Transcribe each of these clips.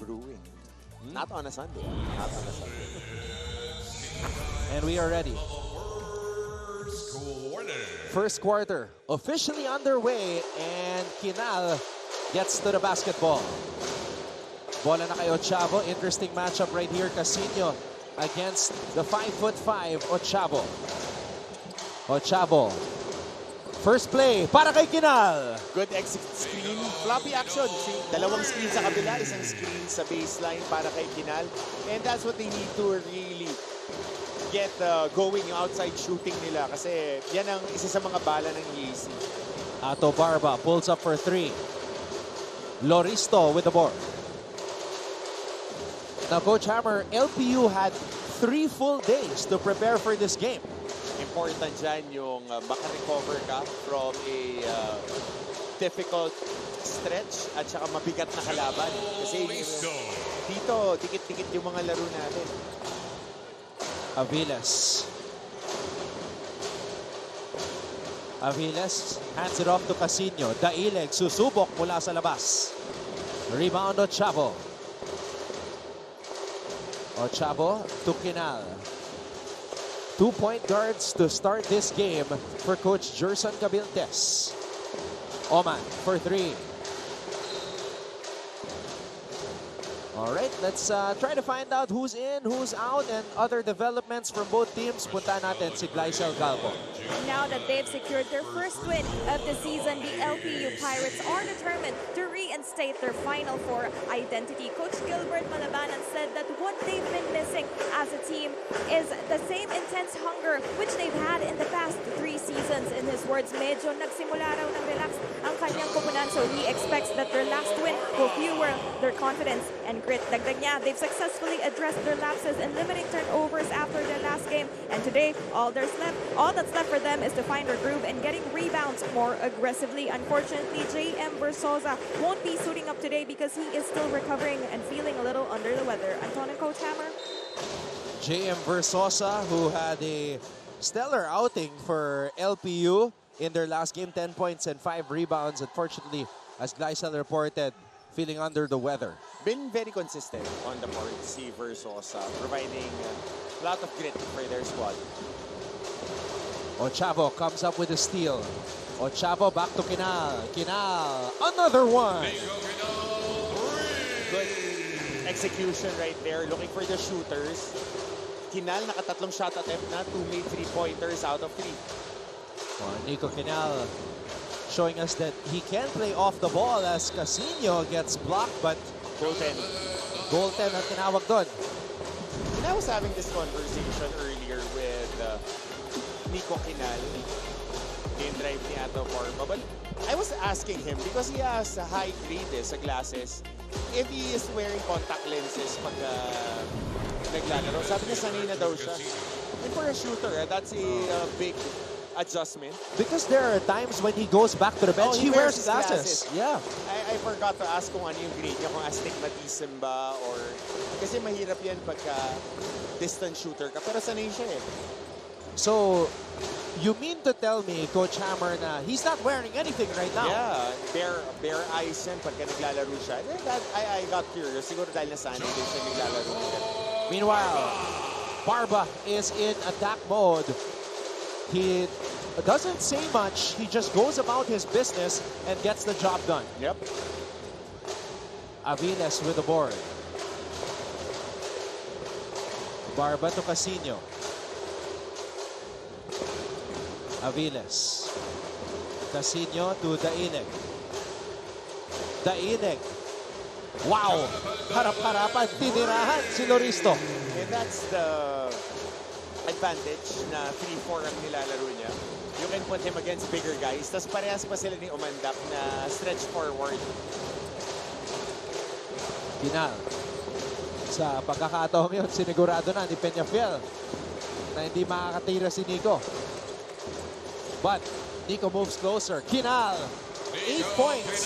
brewing. Not on a Sunday. Not on a Sunday. And we are ready. First quarter officially underway and Kinal gets to the basketball. Bola na kay Ochavo. Interesting matchup right here. Casino against the 5'5" Ochavo. Ochavo. First play para kay Kinal. Good exit screen. Floppy action. See, dalawang screen sa kabila, isang screen sa baseline para kay Kinal. And that's what they need to really get going yung outside shooting nila kasi yan ang isa sa mga bala ng EAC. Ato Barba pulls up for 3. Loristo with the board. Now, Coach Hammer, LPU had 3 full days to prepare for this game. Important dyan yung makarecover ka from a difficult stretch at saka mabigat na kalaban. Kasi dito, dikit-dikit yung mga laro natin. Aviles. Aviles hands it off to Casino. Daileg susubok mula sa labas. Rebound Ochavo. Ochavo to Kinal. 2-point guards to start this game for Coach Jerson Cabiltes. Oman for 3. All right, let's try to find out who's in, who's out, and other developments from both teams. Punta natin si Glycel Galvo. Now that they've secured their first win of the season, the LPU Pirates are determined to reinstate their Final Four identity. Coach Gilbert Malabanan said that what they've been missing as a team is the same intense hunger which they've had in the past 3 seasons. In his words, medyo nagsimula raw ng relax ang kanyang koponan, so he expects that their last win will fuel their confidence and grit. Dagdag niya, they've successfully addressed their lapses and limiting turnovers after their last game. And today, all that's left for them is to find their groove and getting rebounds more aggressively. Unfortunately, J.M. Versosa won't be suiting up today because he is still recovering and feeling a little under the weather. Anton and Coach Hammer? J.M. Versosa, who had a stellar outing for LPU in their last game, 10 points and 5 rebounds. Unfortunately, as Glycel reported, feeling under the weather. Been very consistent on the board, si Versosa, providing a lot of grit for their squad. Ochavo comes up with a steal. Ochavo back to Kinal. Kinal, another one. Good execution right there, looking for the shooters. Kinal nakatatlong shot attempt na, 2 made 3-pointers out of 3. Nico Kinal showing us that he can play off the ball as Casino gets blocked, but goaltend ang tinawag doon. And I was having this conversation earlier with Nico Kinal, game drive ni Ato Forma, but I was asking him because he has a high grade sa glasses if he is wearing contact lenses pag naglalaro. Sabi niya sanay na daw siya. And for a shooter, that's a big adjustment. Because there are times when he goes back to the bench, he wears glasses. Yeah. I forgot to ask kung ano yung grade niya, kung astigmatism ba or... Kasi mahirap yan pagka distance shooter ka, pero sanay siya eh. So, you mean to tell me, Coach Hammer, na he's not wearing anything right now? Yeah, bare eyes yan pagka naglalaro siya. I got curious. Siguro dahil nasanay din siya naglalaro nila. Meanwhile, Barba is in attack mode. He doesn't say much. He just goes about his business and gets the job done. Yep. Aviles with the board. Barba to Casino. Aviles. Casino to Daileg. Daileg. Wow! Harap-harapan. Tinirahan si Loristo. And that's the advantage na 3-4 ang nilalaro niya. You can put him against bigger guys. Tapos parehas pa sila ni Umandap na stretch forward. Kinal. Sa pagkakataong yun, sinigurado na ni Peñafiel na hindi makakatira si Nico. But Nico moves closer. Kinal, 8 points.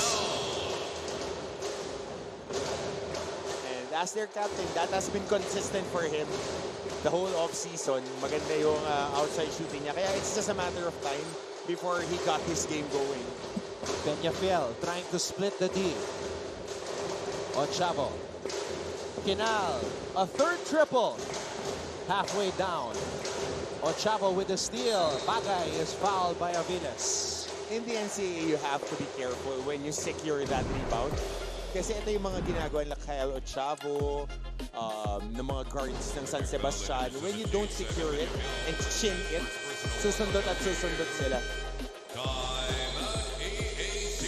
And as their captain, that has been consistent for him the whole off-season. Maganda yung outside shooting niya. Kaya it's just a matter of time before he got his game going. Peñafiel trying to split the D. Ochavo. Kinal, a third triple. Halfway down. Ochavo with the steal. Bagay is fouled by Aviles. In the NCAA, you have to be careful when you secure that rebound. Kasi ito yung mga ginagawa nila Kyle Ochavo, ng mga guards ng San Sebastian. When you don't secure it and chin it, susundot at susundot sila. EAC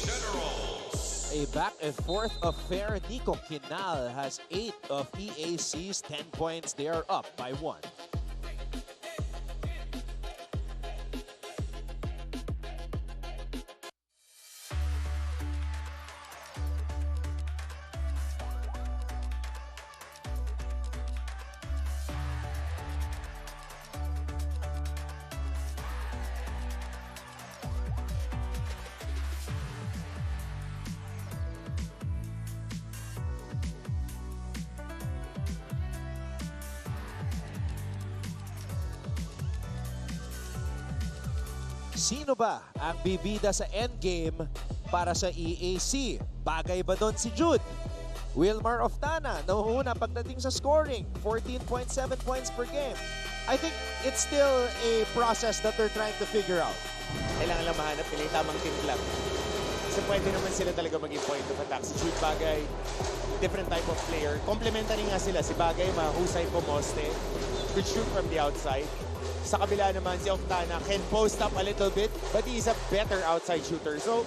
Generals. A back and forth affair. Nico Kinal has 8 of EAC's 10 points. They are up by 1. Sino ba ang bibida sa endgame para sa EAC? Bagay ba doon si Jude? Wilmar Oftana, nauuna pagdating sa scoring, 14.7 points per game. I think it's still a process that they're trying to figure out. Kailangan lang mahanap nila yung tamang timpla. Kasi pwede naman sila talaga maging point of attack. Si Jude Bagay, different type of player. Complementary nga sila. Si Bagay, mahusay pomoste. Could shoot from the outside. Sa kabila naman, si Oftana can post up a little bit, but he is a better outside shooter. So,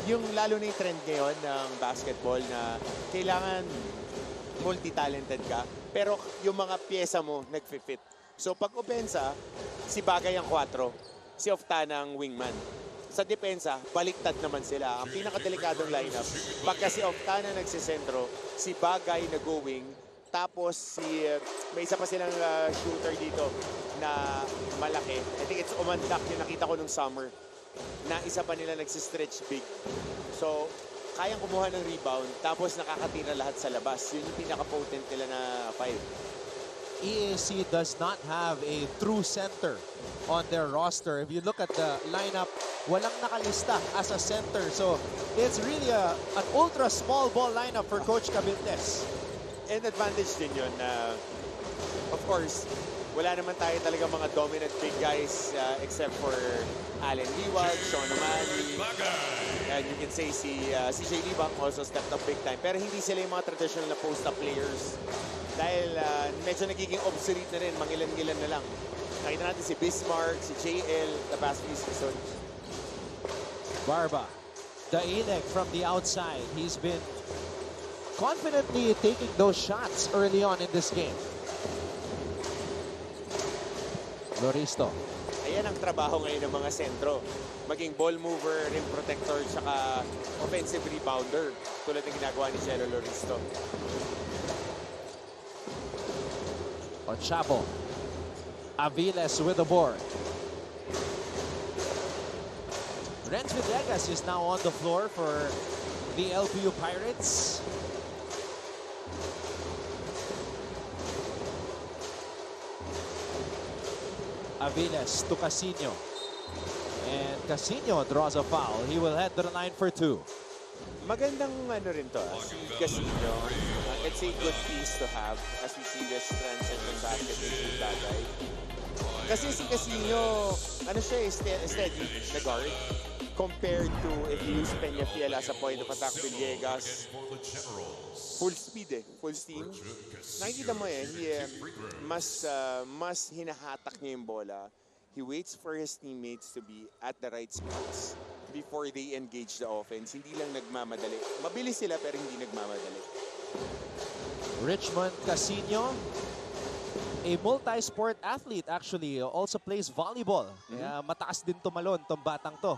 yung lalo na yung trend ngayon ng basketball na kailangan multi-talented ka, pero yung mga pyesa mo nag-fit. So, pag opensa, si Bagay ang 4, si Oftana ang wingman. Sa depensa, baliktad naman sila. Ang pinakadelikadong lineup, pagka si Oftana nagsisentro, si Bagay nag-going, tapos may isa pa silang shooter dito na malaki. I think it's Umandak yung nakita ko nung summer na isa pa nila nagsistretch big. So, kayang kumuha ng rebound tapos nakakatira lahat sa labas. Yun yung pinaka-potent nila na 5. EAC does not have a true center on their roster. If you look at the lineup, walang nakalista as a center. So, it's really an ultra small ball lineup for Coach Cabildes. And advantage din yun na, of course, wala naman tayo talaga mga dominant big guys except for Allen Liwag, Sean O'Malley, and you can say si CJ Libang also stepped up big time. Pero hindi sila yung mga traditional na post-up players dahil medyo nagiging obsolete na rin, mangilan-gilan na lang. Nakita natin si Bismarck, si JL, the past few seasons. Barba, Dainek from the outside. He's been confidently taking those shots early on in this game. Loristo. Ayan ang trabaho ngayon ng mga sentro. Maging ball mover, rim protector, tsaka offensive rebounder. Tulad ng ginagawa ni Jello Loristo. Ochavo. Aviles with the board. Renz Villegas is now on the floor for the LPU Pirates. Aviles to Casino. And Casino draws a foul. He will head to the line for 2. Magandang ano rin to, si Casino. It's a good piece to have as we see this transition basket into Bagay. Kasi si Casino, ano siya, steady na guard compared to if you use Peñafiel as a point of attack, Villegas. Full speed full steam. Nakikita mo mas hinahatak niya yung bola. He waits for his teammates to be at the right spots before they engage the offense. Hindi lang nagmamadali. Mabilis sila pero hindi nagmamadali. Richmond Casino, a multi-sport athlete actually, also plays volleyball. Kaya mataas din tumalon tong batang to.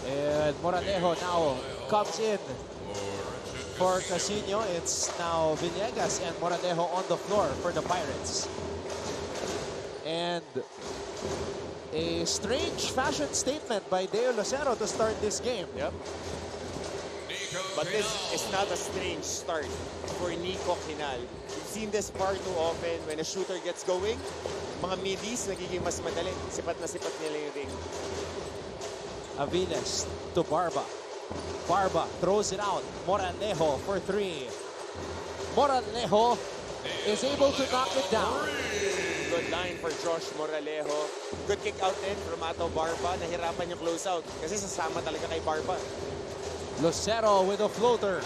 And Moranejo now comes in for Casino. It's now Villegas and Moranejo on the floor for the Pirates. And a strange fashion statement by Deo Lucero to start this game. Yep. Nico But this is not a strange start for Nico Kinal. We've seen this far too often when a shooter gets going. Mga middies nagiging mas madali. Sipat na sipat nila yung ring. Aviles to Barba. Barba throws it out. Moralejo for three. Moralejo is able to knock it down. Good line for Josh Moralejo. Good kick out din from Ato Barba. Nahirapan yung close out kasi sasama talaga kay Barba. Lucero with a floater.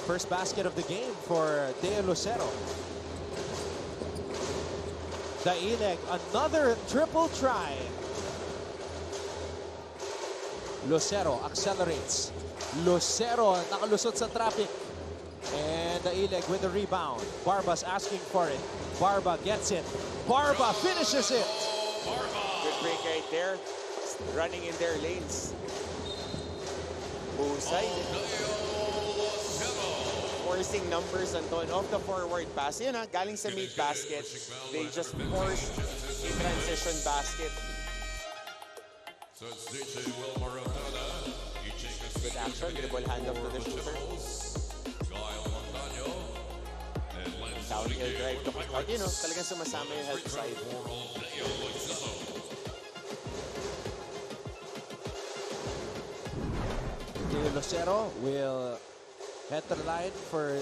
First basket of the game for Deo Lucero. Daileg, another triple try. Lucero accelerates. Lucero nakalusot sa traffic. And Daileg with the rebound. Barba's asking for it. Barba gets it. Barba finishes it. Good break right there. Running in their lanes. Husay. Forcing numbers, Anton, off the forward pass. Yun galing sa mid basket. They just forced a transition basket. Good action, dribble handoff to the shooter. Downhill drive to kick out. Talagang sumasama yung help side. Deo Lucero will head to the line for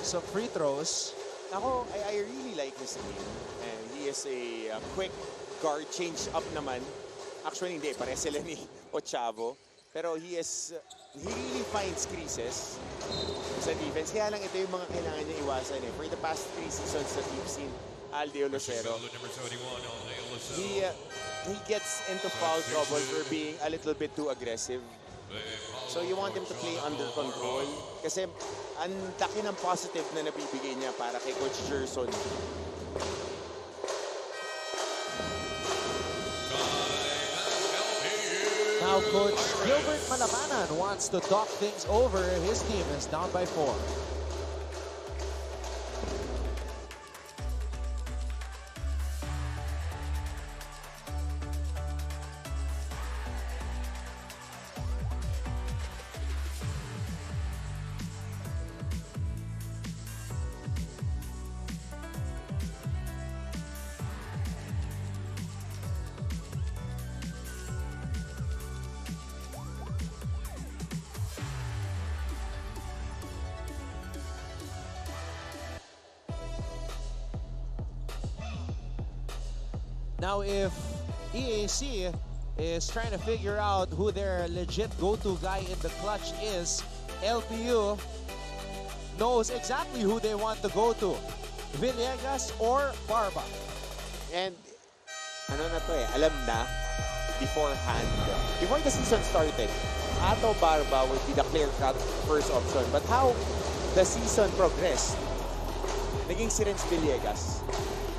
some free throws. Ako, I really like his game. And he is a quick guard change up naman. Actually, hindi. Pareha sila ni Ochavo. Pero he really finds creases sa defense. Kaya lang ito yung mga kailangan niya iwasan. For the past 3 seasons that we've seen Deo Lucero, he gets into foul trouble for being a little bit too aggressive. So you want him to play under control. Kasi ang laki ng positive na nabibigay niya para kay Coach Gerson. Now Coach Gilbert Malabanan wants to talk things over. His team is down by 4. Now, if EAC is trying to figure out who their legit go-to guy in the clutch is, LPU knows exactly who they want to go to. Villegas or Barba. And ano na to alam na beforehand. Before the season started, Ato Barba would be the clear-cut first option. But how the season progressed, naging si Renz Villegas.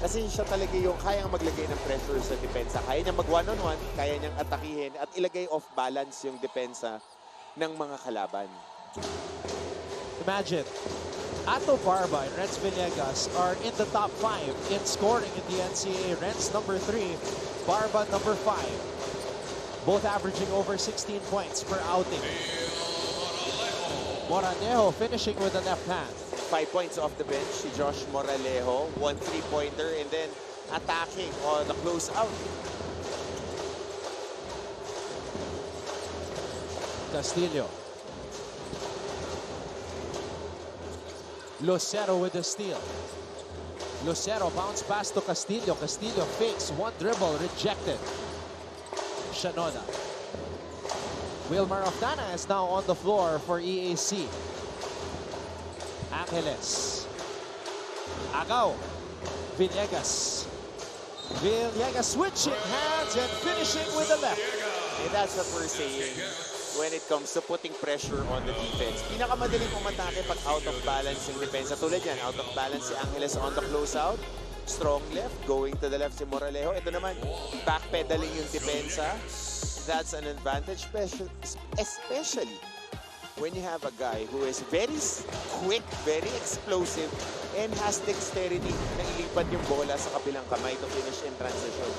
Kasi siya talaga yung kayang maglagay ng pressure sa depensa. Kaya niya mag one-on-one, kaya niyang atakihin at ilagay off-balance yung depensa ng mga kalaban. Imagine, Ato Barba and Renz Villegas are in the top 5 in scoring in the NCAA. Renz number 3, Barba number 5. Both averaging over 16 points per outing. Moralejo finishing with a left hand. 5 points off the bench si Josh Moralejo. 1 3-pointer and then attacking on the close-out. Castillo. Lucero with the steal. Lucero bounce pass to Castillo. Castillo fakes one dribble, rejected. Shanoda. Wilmar Oftana is now on the floor for EAC. Angeles. Agaw. Villegas. Villegas switching hands and finishing with the left. And that's what we're saying when it comes to putting pressure on the defense. Pinakamadaling umatake pag out of balance yung depensa. Tulad yan, out of balance si Angeles on the closeout. Strong left, going to the left si Moralejo. Ito naman, backpedaling yung depensa. That's an advantage, especially when you have a guy who is very quick, very explosive, and has dexterity na ilipat yung bola sa kabilang kamay to finish in transition.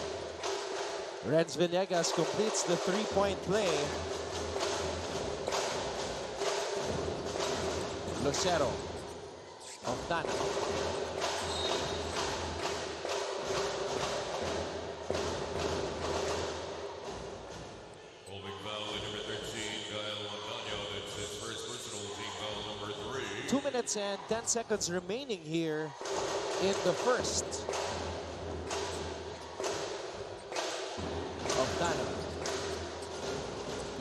Renz Villegas completes the three-point play. Lucero. Oftana. Holding foul at number 13, Kyle Montaño. That's his first personal, team foul number 3. 2 minutes and 10 seconds remaining here in the first. Oftana.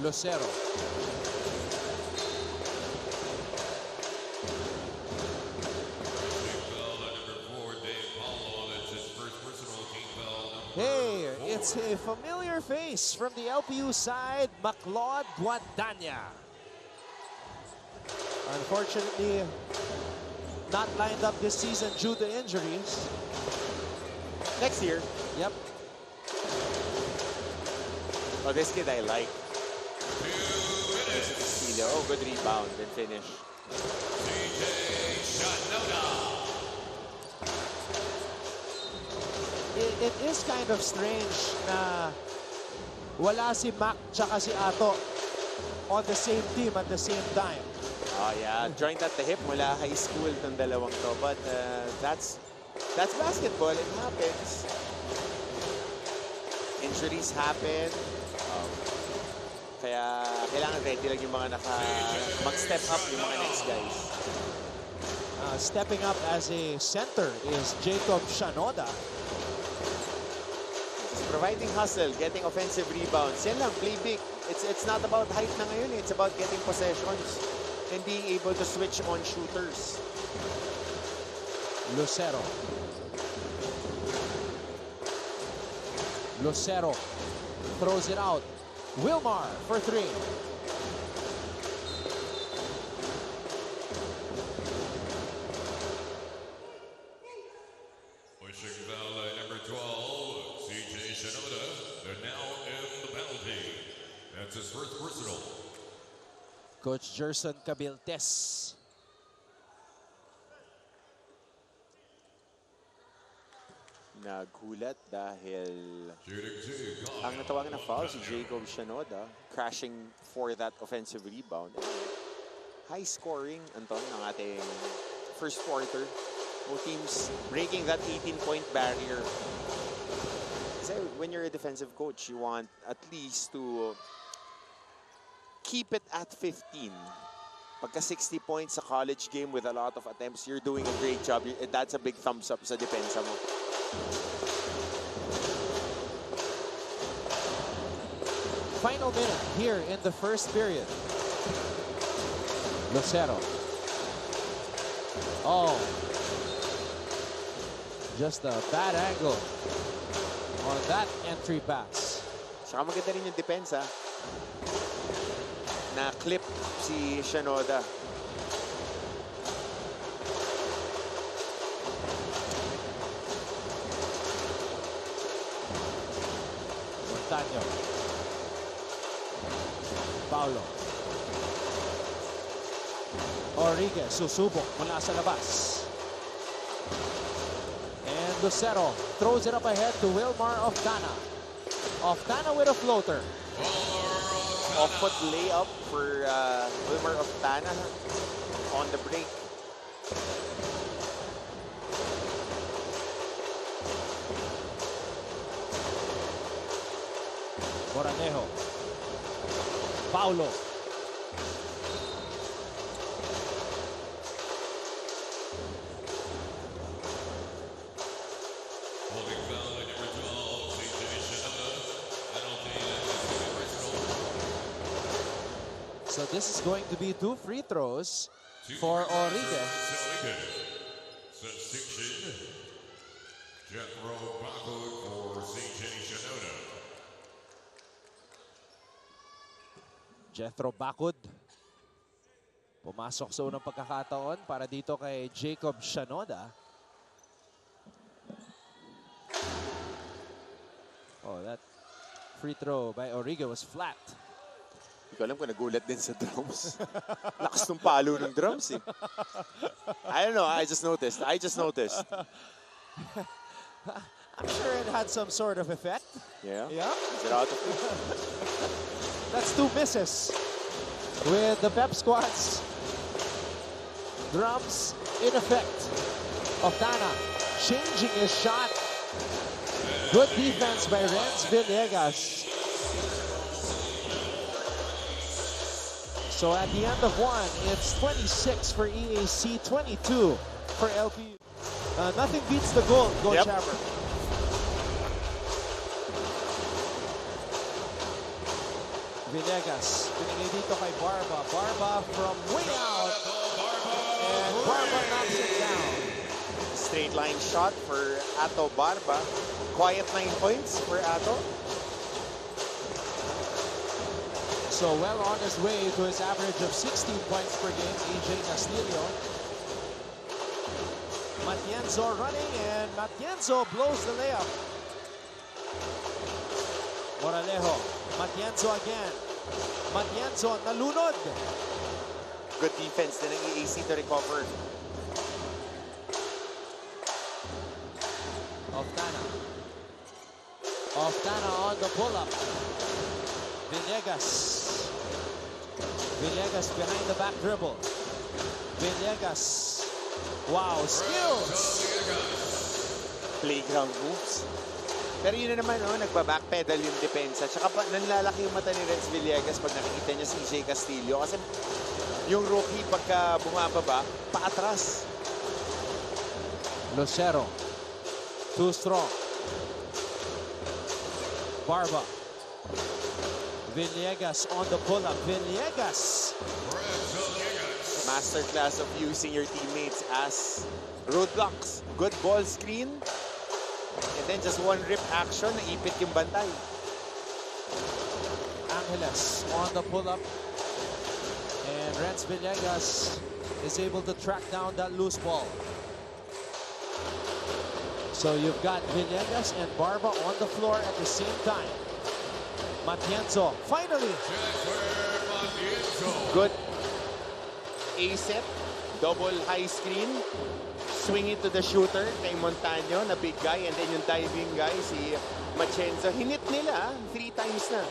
Lucero. Hey, it's a familiar face from the LPU side, Maclaude Guadagna. Unfortunately, not lined up this season due to injuries. Next year. Yep. Oh, this kid I like. Oh, good rebound and finish. It is kind of strange na wala si Mac tsaka si Ato on the same team at the same time. Oh yeah, joined at the hip mula high school tong dalawang to. But that's basketball. It happens. Injuries happen. Kaya kailangan ready lang yung mga mag-step up yung mga next guys. Stepping up as a center is Jacob Shanoda. Just providing hustle, getting offensive rebounds. Yan lang, play big. It's not about height na ngayon. It's about getting possessions and being able to switch on shooters. Lucero. Lucero throws it out. Wilmar for three. Pushing foul at number 12, CJ Shinoda. They're now in the penalty. That's his first personal. Coach Gerson Cabiltes. Nagulat dahil Shooting 2, ang natawagan na foul si Jacob Shanoda, crashing for that offensive rebound. High scoring, Anton, ng ating first quarter. Both teams breaking that 18-point barrier. Kasi when you're a defensive coach, you want at least to keep it at 15. Pagka 60 points sa college game with a lot of attempts, you're doing a great job. That's a big thumbs up sa depensa mo. Final minute here in the first period. Lucero. Oh. Just a bad angle on that entry pass. Saka maganda rin yung depensa. Na-clip si Shanoda. Montaño. Paulo. Origuez susubok mula sa labas. And Lucero throws it up ahead to Wilmar Oftana. Oftana with a floater. Off-foot layup for Wilmar Oftana on the break. Moranejo. Paulo. holding foul at number 12, CJ Shinoda. Penalty and personal. So this is going to be 2 free throws for Origuez. Substitution. Jethro Backward for CJ Shinoda. Jethro Backward. Pumasok sa unang pagkakataon para dito kay Jacob Shanoda. Oh, that free throw by Origuez was flat. Hindi ko alam kung nagulat din sa drums. Lakas ng palo ng drums eh. I don't know, I just noticed. I'm sure it had some sort of effect. Yeah. Yeah. Is it out of That's 2 misses with the pep squad's drums in effect. Oftana changing his shot. Good defense by Renz Villegas. So at the end of 1, it's 26 for EAC, 22 for LPU. Nothing beats the goal, Coach Yep. Hammer. Villegas, pinigay dito kay Barba. Barba from way out. And Barba knocks it down. straight line shot for Ato Barba? Quiet 9 points for Ato. So well on his way to his average of 16 points per game, AJ Castillo. Matienzo running, and Matienzo blows the layup. Moralejo, Matienzo again. Matienzo nalunod. Good defense din ng EAC to recover. Oftana on the pull-up. Villegas. Villegas behind the back dribble. Villegas. Wow, skills! Playground moves. Pero yun na naman, nagba-backpedal yung depensa. Tsaka nanlalaki yung mata ni Renz Villegas pag nakikita niya si EJ Castillo. Kasi yung rookie pagka bumababa, paatras. Lucero. Too strong. Barba. Villegas on the pull-up. Villegas. Masterclass of using your teammates as roadblocks. Good ball screen. And then just one rip action, naipit yung bantay. Angeles on the pull-up. And Renz Villegas is able to track down that loose ball. So you've got Villegas and Barba on the floor at the same time. Matienzo, finally! Good A-set, double high screen, swing it to the shooter kay Montaño na big guy, and then yung diving guy, si Matienzo. Hinit nila 3 times na.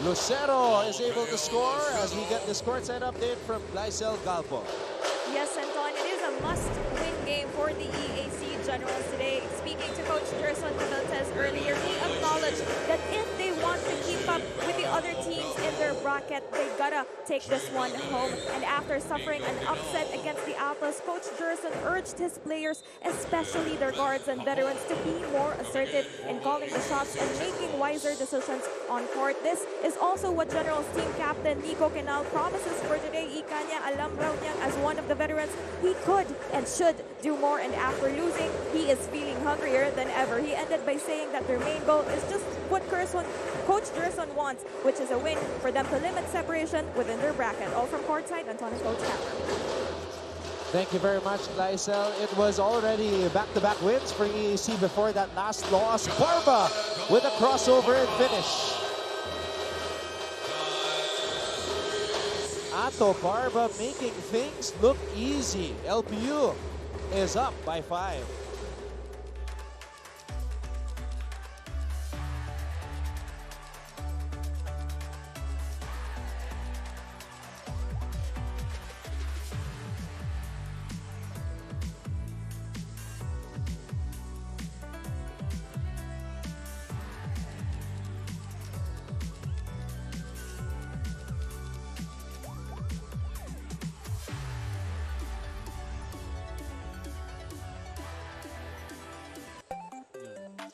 Lucero is able to score as we get this courtside update from Glycel Galpo. Yes, Anton, it is a must-win game for the EAC Generals today. Speaking to Coach Gerson Cabeltes earlier, he acknowledged that if they want to keep up with the other teams in their bracket, they gotta take this one home. And after suffering an upset against the Atlas, Coach Gerson urged his players, especially their guards and veterans, to be more assertive in calling the shots and making wiser decisions on court. This is also what Generals team captain Nico Kenal promises for today. Ika niya, alam raw niya as one of the veterans, he could and should do more, and after losing, he is feeling hungrier than ever. He ended by saying that their main goal is just what Coach Gerson wants, which is a win for them to limit separation within their bracket. All from courtside, Antonio Coach Hammer. Thank you very much, Glycel. It was already back-to-back wins for EAC before that last loss. Barba with a crossover and finish. Ato Barba making things look easy. LPU is up by 5.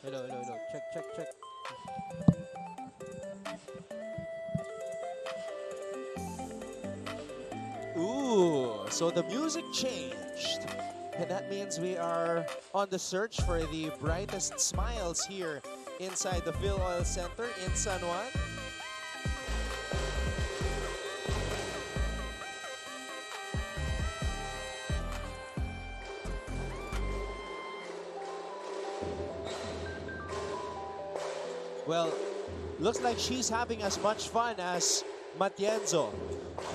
Hello. Check. Ooh, so the music changed. And that means we are on the search for the brightest smiles here inside the Phil Oil Center in San Juan. Well, looks like she's having as much fun as Matienzo.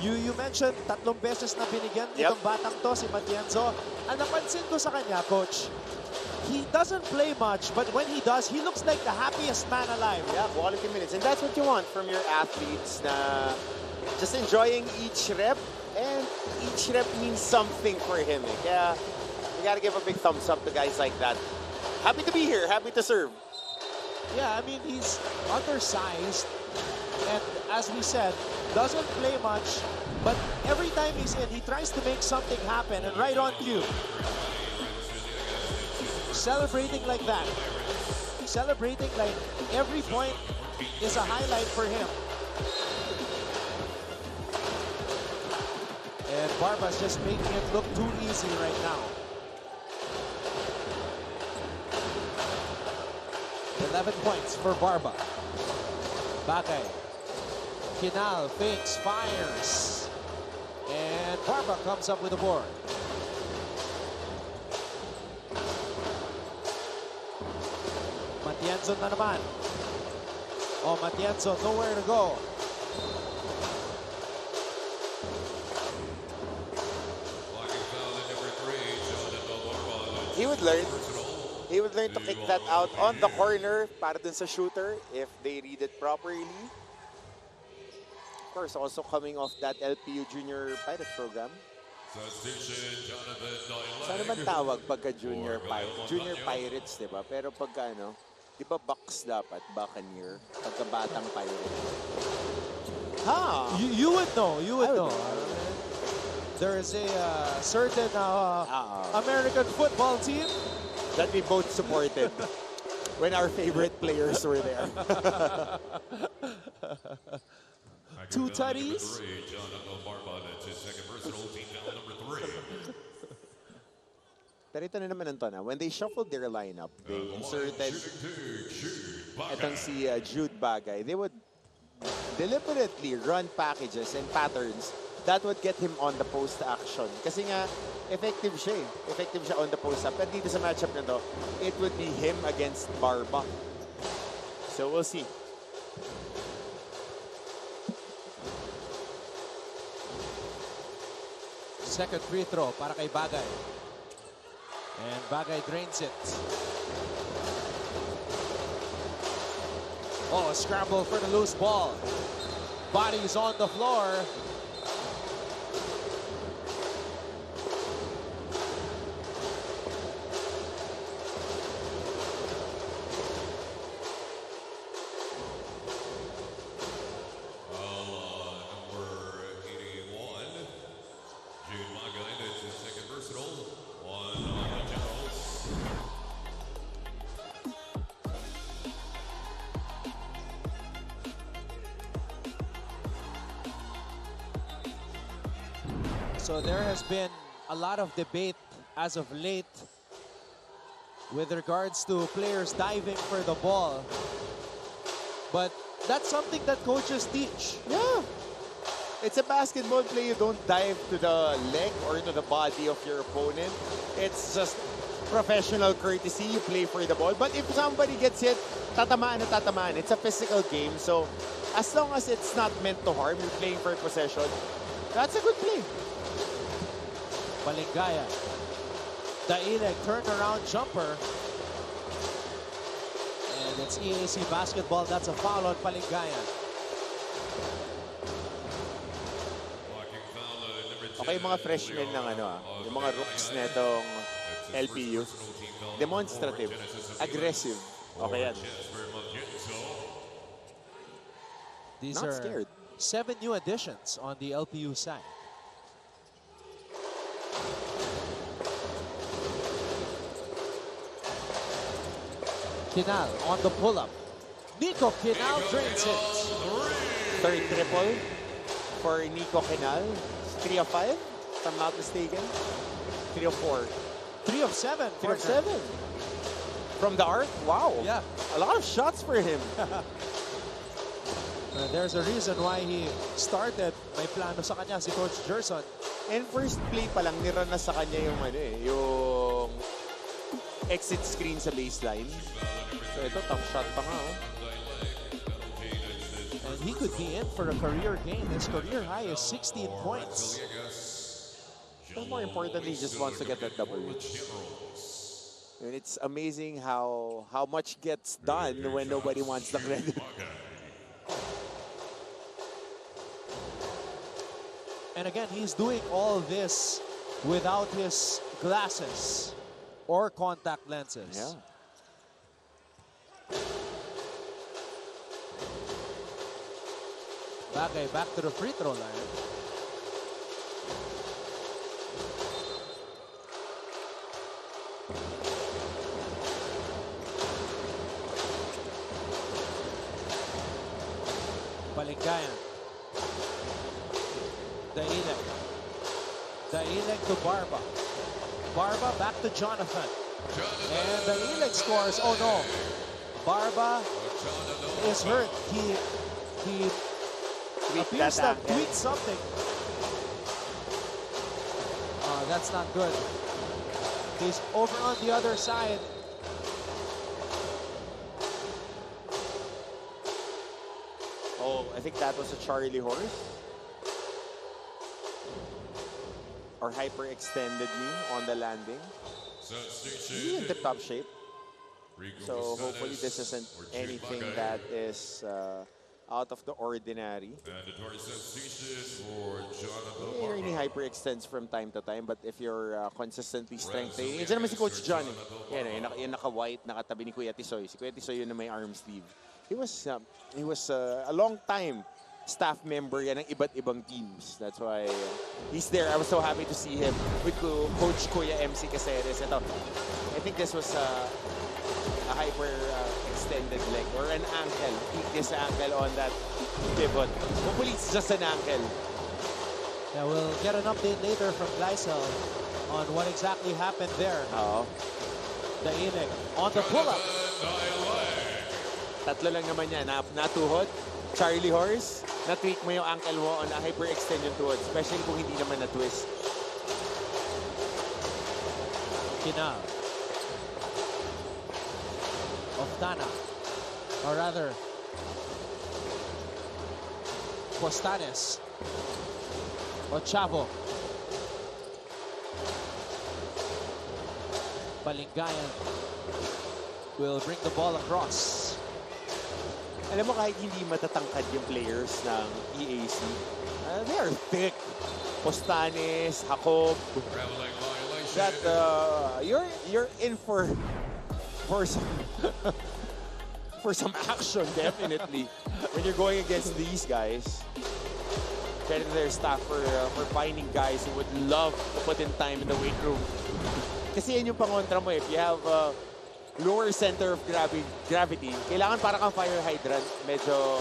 You mentioned 3 beses na binigyan itong batang to, si Matienzo. Ang napansin ko sa kanya, Coach, he doesn't play much, but when he does, he looks like the happiest man alive. Yeah, quality minutes. And that's what you want from your athletes na just enjoying each rep. And each rep means something for him. Kaya you gotta give a big thumbs up to guys like that. Happy to be here. Happy to serve. Yeah, I mean, he's undersized. And as we said, doesn't play much. But every time he's in, he tries to make something happen. And right on cue. Celebrating like that. Celebrating like every point is a highlight for him. And Barba's just making it look too easy right now. 11 points for Barba. Bagay. Kinal fakes, fires. And Barba comes up with a board. Matienzo na naman. Oh, Matienzo, nowhere to go. He would learn. He would learn to kick that out on the corner para dun sa shooter if they read it properly. Of course, also coming off that LPU Junior Pirate program. Saan naman tawag pagka Junior Pirates? Junior Pirates, di ba? Pero pagka ano, di ba Bucks dapat? Buccaneer. Pagka batang pirate. Ha! You would know. You would know. There is a certain American football team that we both supported when our favorite players were there. Two tutties. Pero ito na naman Antona, when they shuffled their lineup, they inserted itong si Jude Bagay. They would deliberately run packages and patterns that would get him on the post action. Kasi nga, effective siya eh. Effective siya on the post up. Pero dito sa matchup na to, it would be him against Barba. So we'll see. Second free throw para kay Bagay. And Bagay drains it. Oh, a scramble for the loose ball. Body's on the floor. So there has been a lot of debate as of late with regards to players diving for the ball. But that's something that coaches teach. Yeah. It's a basketball play. You don't dive to the leg or to the body of your opponent. It's just professional courtesy. You play for the ball. But if somebody gets hit, tatamaan na tatamaan. It's a physical game. So as long as it's not meant to harm, you're playing for possession, that's a good play. Balingaya. Daileg turnaround jumper. And it's EAC basketball. That's a foul on Balingaya. Okay, mga freshmen ng yung mga rooks na itong LPU. Demonstrative. Aggressive. Okay yan. These Not are scared. 7 new additions on the LPU side. Kinal on the pull-up. Nico Kinal drains it. Third triple for Nico Kinal. 3 of 5, if I'm not mistaken. 3 of 4. 3 of 7. 3 of 7. From the arc? Wow. Yeah. A lot of shots for him. There's a reason why he started. May plano sa kanya si Coach Gerson. And first play pa lang, nira na sa kanya yung yung exit screen sa baseline. So ito, top shot pa nga. And he could be in for a career game. His career high is 16 points. But more importantly, he just wants to get that double. And it's amazing how much gets done when nobody wants the credit. And again, he's doing all this without his glasses or contact lenses. Yeah. Bagay back to the free throw line. Balingayan. Daileg to Barba. Barba back to Jonathan. And Daileg scores. Oh no. Barba is hurt. He appears to have tweaked something. That's not good. He's over on the other side. Oh, I think that was a Charlie horse. Or hyperextended me on the landing. He's in tip-top shape. So hopefully this isn't anything that is out of the ordinary. He really hyperextends from time to time, but if you're consistently strength training, yan naman si Coach John. Yan, yung naka-white, nakatabi ni Kuya Tisoy. Si Kuya Tisoy yun na may arm sleeve. He was a long time staff member yan ng iba't ibang teams. That's why he's there. I was so happy to see him with Coach Kuya MC Caceres. Ito, I think this was a hyper extended leg or an ankle. Weakness ankle on that pivot. Hopefully it's just an ankle. Yeah, we'll get an update later from Gleisel on what exactly happened there. Daileg on the pull-up. Tatlo lang naman yan. Natuhod, Charlie horse, na-tweak mo yung ankle mo on a hyperextend yung tuhod, especially kung hindi naman na-twist. Kinal. Oftana. Or rather, Costanes. Ochavo. Balingayan will bring the ball across. Alam mo, kahit hindi matatangkad yung players ng EAC, they are thick. Costanes, Jacob. That you're in for some for some action, definitely. When you're going against these guys. Credit to their staff for finding guys who would love to put in time in the weight room. Kasi yan yung pangontra mo. If you have lower center of gravity, kailangan para kang fire hydrant. Medyo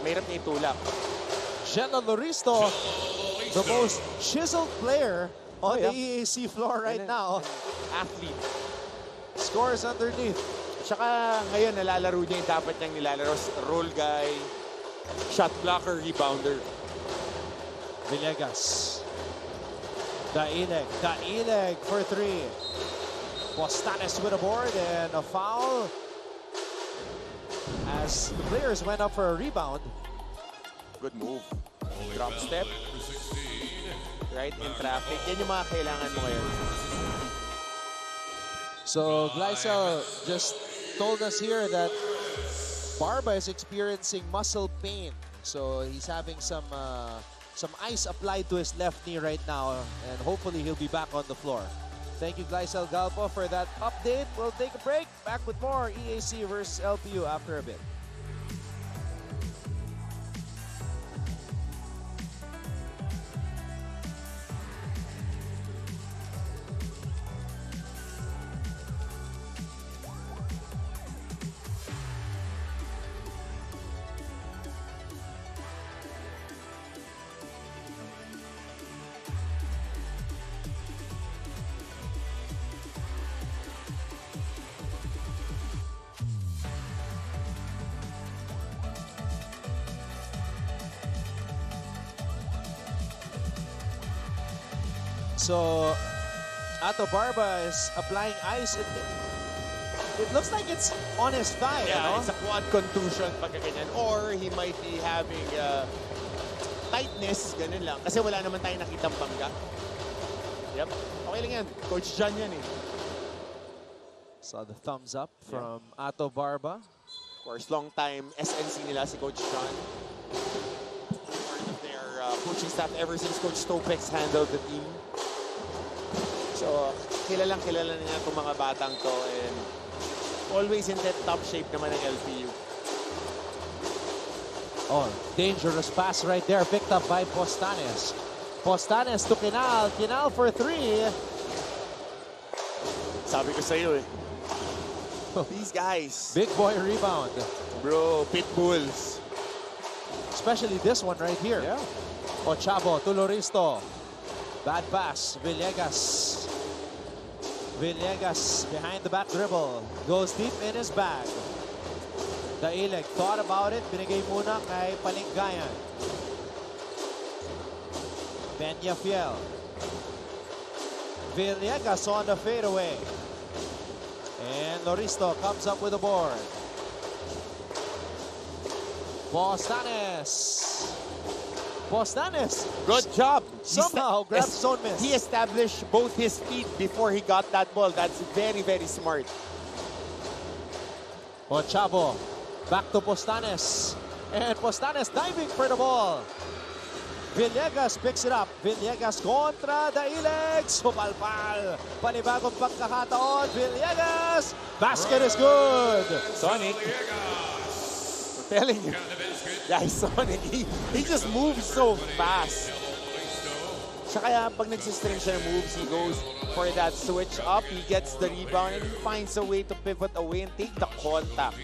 mahirap na itulak. Jenna Loristo, the most chiseled player on the EAC floor right now. Athlete. Scores underneath. Tsaka ngayon nalalaro niya yung dapat niyang nilalaro. Roll guy, shot blocker, rebounder. Villegas. Daileg for three. Costanes with a board and a foul as the players went up for a rebound. Good move. Drop step. Right in traffic. Yan yung mga kailangan mo ngayon. So Gleisel just told us here that Barba is experiencing muscle pain. So he's having some ice applied to his left knee right now, and hopefully he'll be back on the floor. Thank you, Gleisel Galpo, for that update. We'll take a break. Back with more EAC versus LPU after a bit. So, Ato Barba is applying ice. It looks like it's on his thigh. Yeah, no? it's a quad contusion pagkaganyan. Or he might be having tightness, ganun lang. Kasi wala naman tayong nakitang bangga. Yep. Okay lang yan. Coach John yan eh. Saw the thumbs up from Ato Barba. Of course, long time SNC nila si Coach John. Part of their coaching staff ever since Coach Stopex handled the team. So, kilalang kilala niya itong mga batang to and always in that top shape naman ng LPU. Oh, dangerous pass right there, picked up by Postanes. Postanes to Kinal. Kinal for 3. Sabi ko sa'yo eh. These guys. Big boy rebound. Bro, pit bulls. Especially this one right here. Yeah. Ochavo to Loristo. Bad pass. Villegas. Villegas behind the back dribble. Goes deep in his bag. Daileg thought about it. Binigay muna kay Palingayan. Peñafiel. Villegas on the fadeaway. And Loristo comes up with a board. Postanes. Postanes. Good job. Somehow grabs his own miss. He established both his feet before he got that ball. That's very, very smart. Ochavo. Back to Postanes. And Postanes diving for the ball. Villegas picks it up. Villegas kontra Daileg. Supalpal. Panibagong pagkakataon. Villegas. Basket is good. Sonic. I'm telling you. Yeah, Sonic. He just moves so fast. Siya kaya pag nagsistring siya ng moves, he goes for that switch up. He gets the rebound and he finds a way to pivot away and take the contact.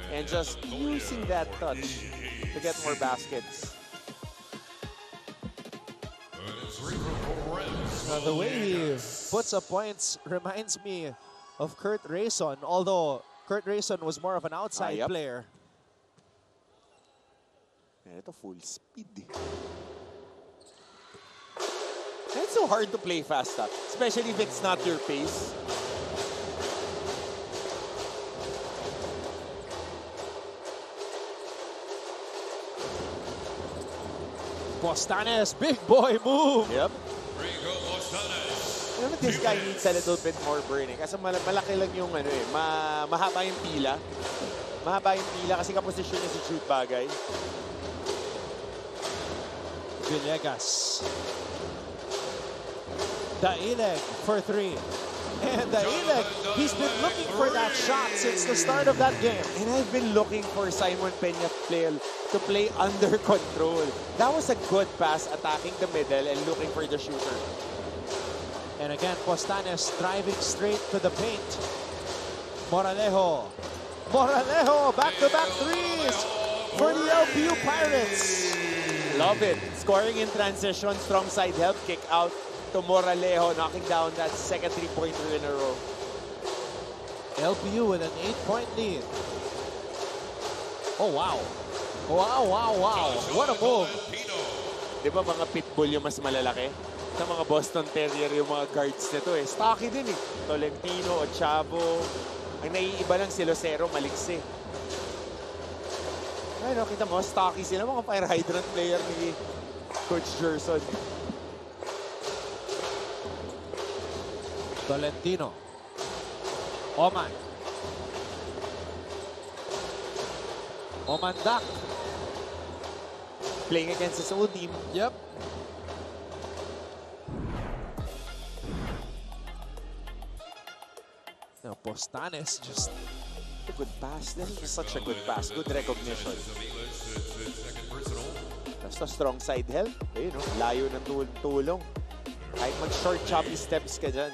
And just using that touch to get more baskets. The way he puts up points reminds me of Kurt Rayson, although Kurt Rayson was more of an outside player. Yeah, ito full speed. And it's so hard to play fast, especially if it's not your pace. Postanes, big boy move. Yep. You know, this guy needs a little bit more burning. Kasi malaki lang yung ano eh, mahaba yung pila. Mahaba yung pila kasi kaposisyon niya si shoot bagay. Villegas. Daileg for 3. And Daileg, he's been looking for that shot since the start of that game. And I've been looking for Simon Peñafiel to play under control. That was a good pass attacking the middle and looking for the shooter. And again, Postanes driving straight to the paint. Moralejo. Moralejo, back-to-back threes for the LPU Pirates. Love it. Scoring in transition, strong side help, kick out to Moralejo, knocking down that second three-pointer in a row. LPU with an 8-point lead. Oh, wow. Wow, wow, wow. What a move. Di ba mga pitbull yung mas malalaki? Sa mga Boston Terrier yung mga guards nito eh. Stocky din eh. Tolentino, Ochavo. Ang naiiba lang si Lucero, maliksi. Ay, no, kita mo, stocky sila. Mga fire hydrant player ni Coach Gerson. Tolentino. Oman. Omandak. Playing against his old team. Yep. Now, Postanes just... A good pass. This is such a good pass. Good recognition. Basta strong side help. Ayun, no? Layo ng tulong. Kahit mag-short choppy steps ka dyan.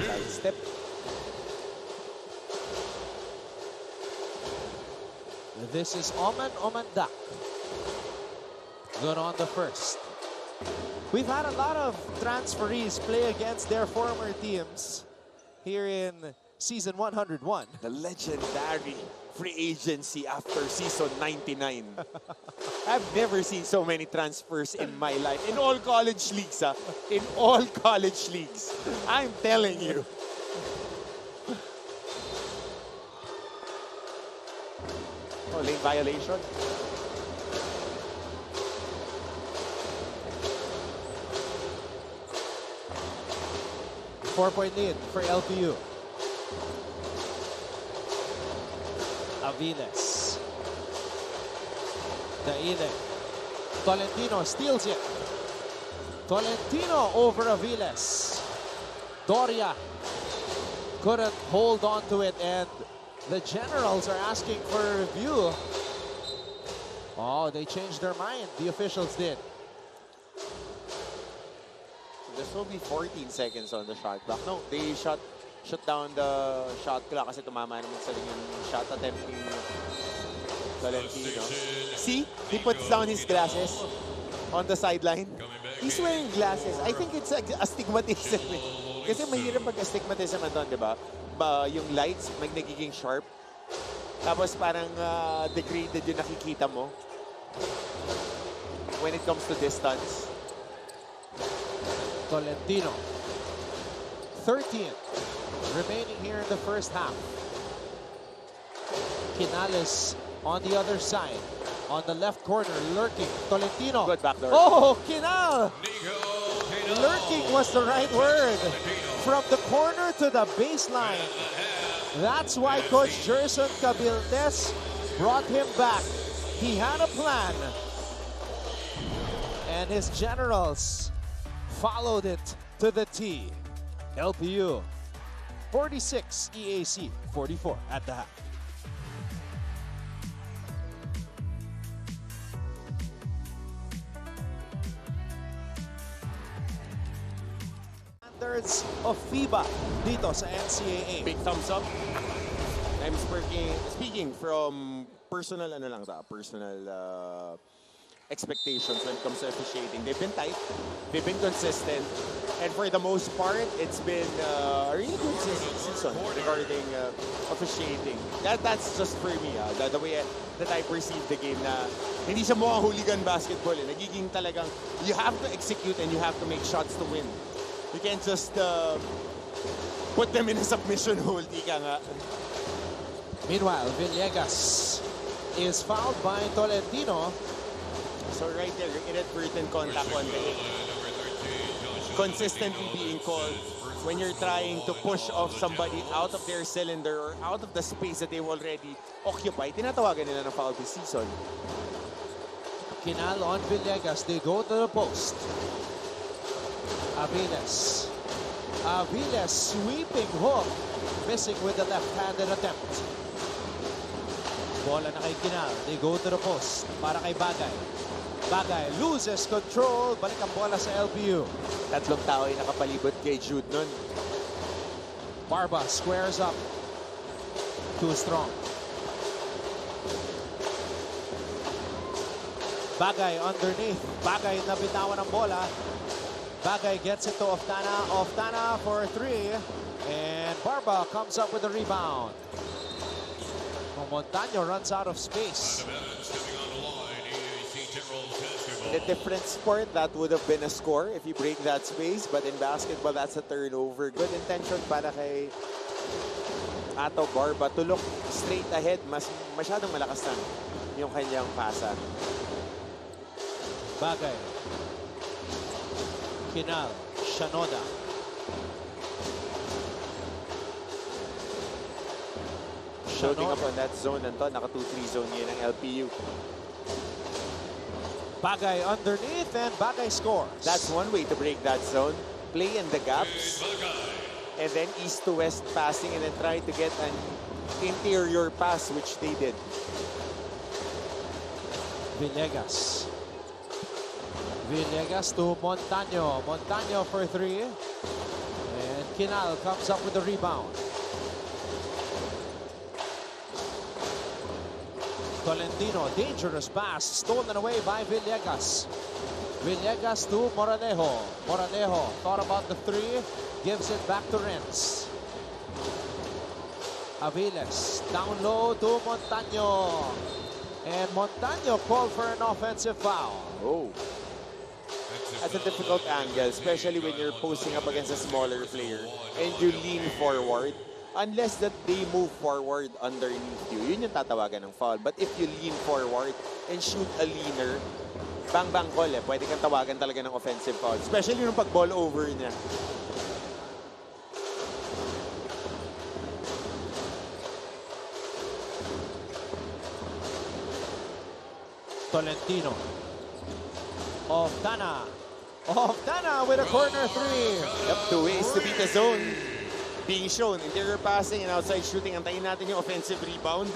Side step. This is Omandak. Good on the first. We've had a lot of transferees play against their former teams here in season 101. The legendary free agency after season 99. I've never seen so many transfers in my life. In all college leagues, in all college leagues. I'm telling you. Oh, lane violation. 4-point lead for LPU. Aviles. Daile. Tolentino steals it. Tolentino over Aviles. Doria couldn't hold on to it, and the Generals are asking for a review. Oh, they changed their mind. The officials did. This will be 14 seconds on the shot clock. No, they shut down the shot clock kasi tumama naman sa yung shot attempt ni Tolentino. See, he puts down his glasses on the sideline. He's wearing glasses. I think it's astigmatism. Kasi mahirap pag-astigmatism doon, di ba? Yung lights, nagiging sharp. Tapos parang degraded yung nakikita mo when it comes to distance. Tolentino. 13 remaining here in the first half. Quinales on the other side. On the left corner, lurking. Tolentino. Good backdoor. Oh, Quinal! Lurking was the right word. From the corner to the baseline. That's why Coach Jerson Cabildes brought him back. He had a plan. And his Generals followed it to the T. LPU 46, EAC 44 at the half. Standards of FIBA dito sa NCAA. Big thumbs up. I'm speaking from personal expectations when it comes to officiating. They've been tight, they've been consistent, and for the most part, it's been a really good season regarding officiating. That's just for me, the way that I perceive the game na hindi siya mukhang hooligan basketball. Nagiging talagang you have to execute and you have to make shots to win. You can't just put them in a submission hold, ika nga. Meanwhile, Villegas is fouled by Tolentino. So right there, inadvertent contact on the hip. Consistently being called when you're trying to push off somebody out of their cylinder or out of the space that they've already occupied. Tinatawagan nila ng foul this season. Quinal on Villegas. They go to the post. Aviles. Aviles sweeping hook. Missing with the left-handed attempt. Bola na kay Quinal. They go to the post. Para kay Bagay. Bagay loses control. Balik ang bola sa LPU. Tatlong tao ay nakapalibot kay Jude nun. Barba squares up. Too strong. Bagay underneath. Bagay na bitawan ng bola. Bagay gets it to Oftana. Oftana for 3. And Barba comes up with a rebound. Montaño runs out of space. In a different sport, that would have been a score if you break that space. But in basketball, that's a turnover. Good intention para kay Ato Barba to look straight ahead. Masyadong malakas na yung kanyang pasa. Bagay. Quinal. Shanoda. Shooting up on that zone, Anton. Naka 2-3 zone yun ng LPU. Bagay underneath and Bagay scores. That's one way to break that zone. Play in the gaps. And then east to west passing and then try to get an interior pass, which they did. Villegas. Villegas to Montaño. Montaño for 3. And Quinal comes up with the rebound. Tolentino, dangerous pass, stolen away by Villegas. Villegas to Moralejo. Moralejo thought about the 3, gives it back to Renz. Aviles, down low to Montaño. And Montaño called for an offensive foul. Oh. That's a difficult angle, especially when you're posting up against a smaller player and you lean forward. Unless that they move forward underneath you, yun yung tatawagan ng foul. But if you lean forward and shoot a leaner, bang-bang call pwede kang tawagan talaga ng offensive foul. Especially yung pag-ball over niya. Tolentino. Oftana with a corner three. Yep, two ways to beat the zone. Being shown, interior passing and outside shooting. Antayin natin yung offensive rebound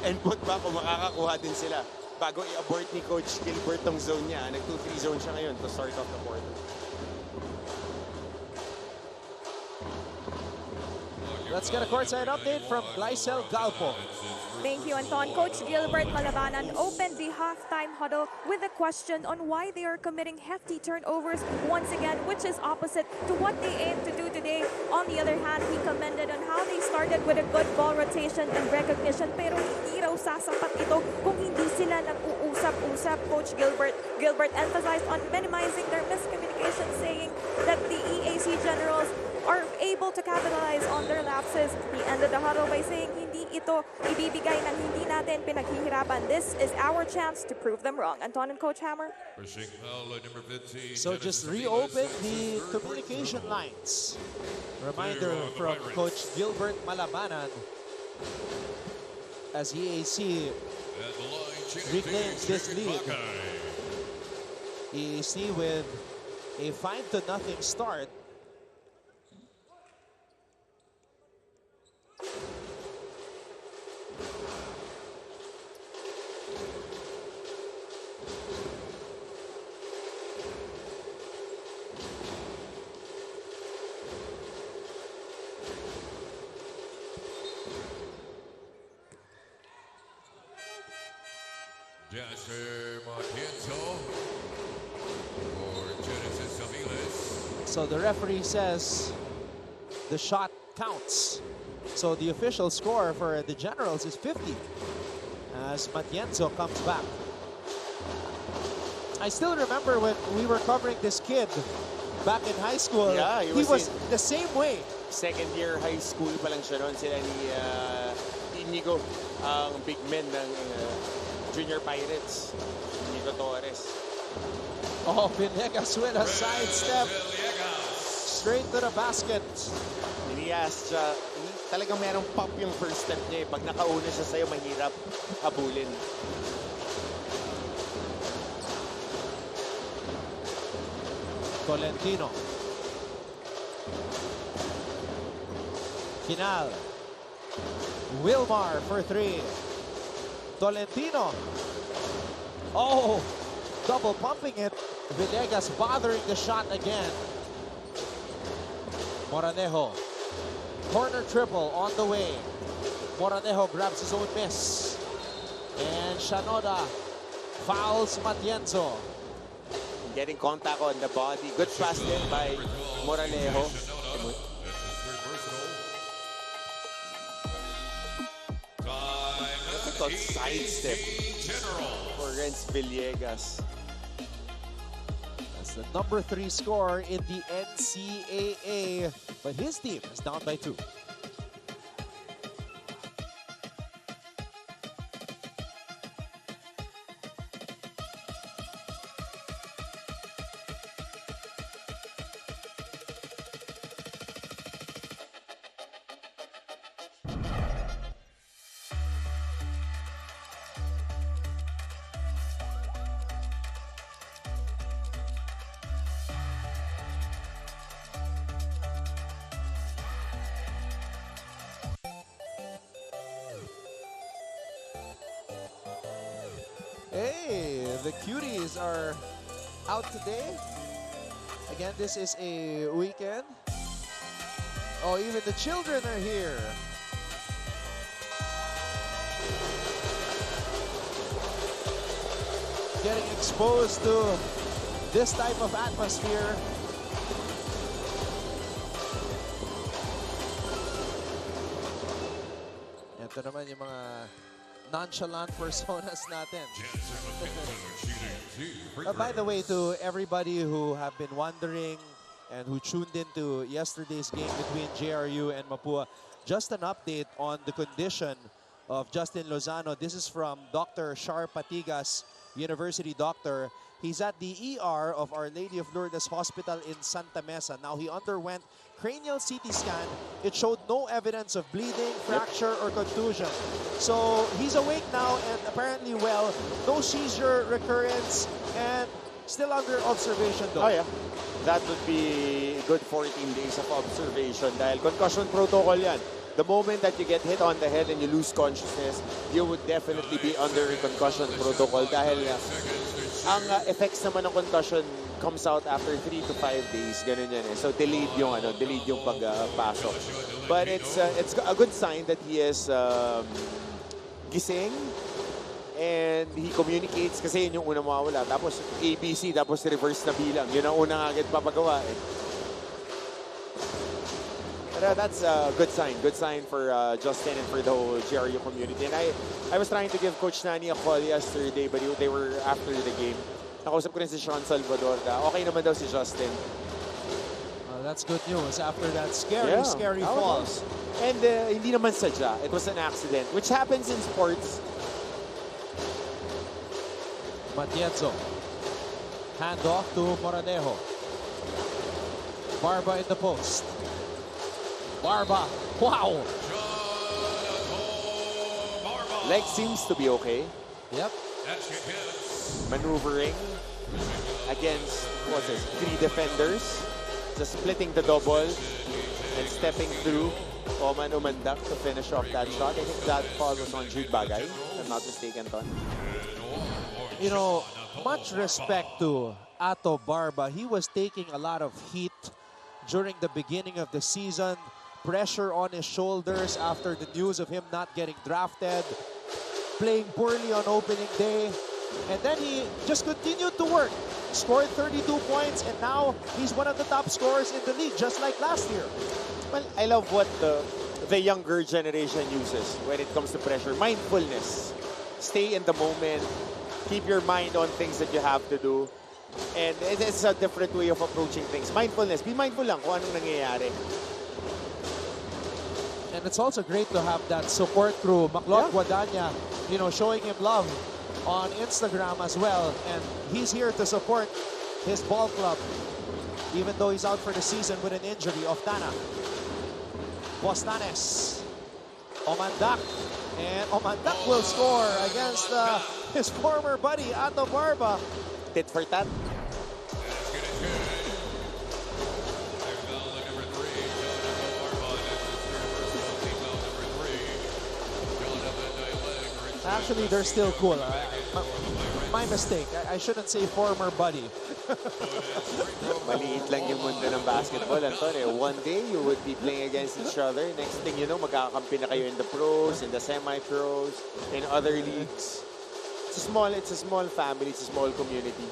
and put back kung makakakuha din sila. Bago i-abort ni Coach Gilbert tong zone niya. Nag-2-3 zone siya ngayon to start off the quarter. Let's get a courtside update from Glycel Galpo. Thank you, Anton. Coach Gilbert Malabanan opened the halftime huddle with a question on why they are committing hefty turnovers once again, which is opposite to what they aim to do today. On the other hand, he commended on how they started with a good ball rotation and recognition, pero hindi raw sasapat ito kung hindi sila nag-uusap-usap. Coach Gilbert emphasized on minimizing their miscommunication, saying that the EAC Generals are able to capitalize on their lapses. He ended the huddle by saying hindi ito ibibigay ng hindi natin pinaghihirapan. This is our chance to prove them wrong. Anton and Coach Hammer. So just reopen the communication lines. Reminder from Coach Gilbert Malabanan as EAC reclaims this lead. EAC with a 5-0 start. So the referee says the shot counts. So the official score for the Generals is 50 as Matienzo comes back. I still remember when we were covering this kid back in high school. Yeah, he was the same way. Second year high school pa lang siya noon. Sila ni Inigo, ang big men ng Junior Pirates. Inigo Torres. Oh, Villegas with a sidestep. Straight to the basket. Nilias siya. Talagang merong pop yung first step niya. Pag nakauna siya sa'yo, mahirap habulin. Tolentino. Kinal. Wilmar for three. Tolentino. Oh, double pumping it. Villegas bothering the shot again. Moranejo. Corner triple on the way. Moranejo grabs his own miss. And Shanoda fouls Matienzo. Getting contact on the body. Good pass din by Moranejo. That's a called sidestep for Renz Villegas. That's the number 3 scorer in the NCAA. But his team is down by 2. Hey, the cuties are out today. Again, this is a weekend. Oh, even the children are here. Getting exposed to this type of atmosphere. Ito naman yung mga nonchalant personas natin. By the way, to everybody who have been wondering and who tuned into yesterday's game between JRU and Mapua, just an update on the condition of Justin Lozano. This is from Dr. Shar Patigas, university doctor. He's at the ER of Our Lady of Lourdes Hospital in Santa Mesa. Now, he underwent cranial CT scan. It showed no evidence of bleeding, fracture, or contusion. So, he's awake now and apparently well. No seizure, recurrence, and still under observation though. Oh yeah, that would be good 14 days of observation dahil concussion protocol yan. The moment that you get hit on the head and you lose consciousness, you would definitely be under a concussion protocol dahil ang effects naman ng concussion comes out after 3 to 5 days, ganun yan eh. So delayed yung pagpasok. But it's a good sign that he is gising and he communicates kasi yun yung unang mawawala. Tapos ABC, tapos reverse na bilang. Yun ang unang agad papagawa eh. But that's a good sign for Justin and for the whole GRU community. And I was trying to give Coach Nani a call yesterday, but they were after the game. Nakausap ko rin si Sean Salvador na okay naman daw si Justin. That's good news after that scary fall. And hindi naman sadya. It was an accident, which happens in sports. Matienzo. Hand off to Moranejo. Barba in the post. Barba. Wow. Leg seems to be okay. Yep. Maneuvering against, what's this, 3 defenders. Just splitting the double and stepping through. Oman umandak to finish off that shot. I think that fall was on Jude Bagay, if I'm not mistaken, Ton. You know, much respect to Ato Barba. He was taking a lot of heat during the beginning of the season. Pressure on his shoulders after the news of him not getting drafted. Playing poorly on opening day. And then he just continued to work. Scored 32 points and now he's one of the top scorers in the league, just like last year. Well, I love what the younger generation uses when it comes to pressure. Mindfulness. Stay in the moment. Keep your mind on things that you have to do. And it's a different way of approaching things. Mindfulness. Be mindful lang kung anong nangyayari. And it's also great to have that support through Maclot Guadagna, you know, showing him love on Instagram as well. And he's here to support his ball club, even though he's out for the season with an injury. Oftana. Bostanes. Omandak. And Omandak will score against his former buddy, Ato Barba. Tit for tat. Actually, they're still cool. My mistake. I shouldn't say former buddy. Maliit lang yung mundo ng basketball, Anton. One day, you would be playing against each other. Next thing you know, magkakampi na kayo in the pros, in the semi-pros, in other leagues. It's a small family. It's a small community.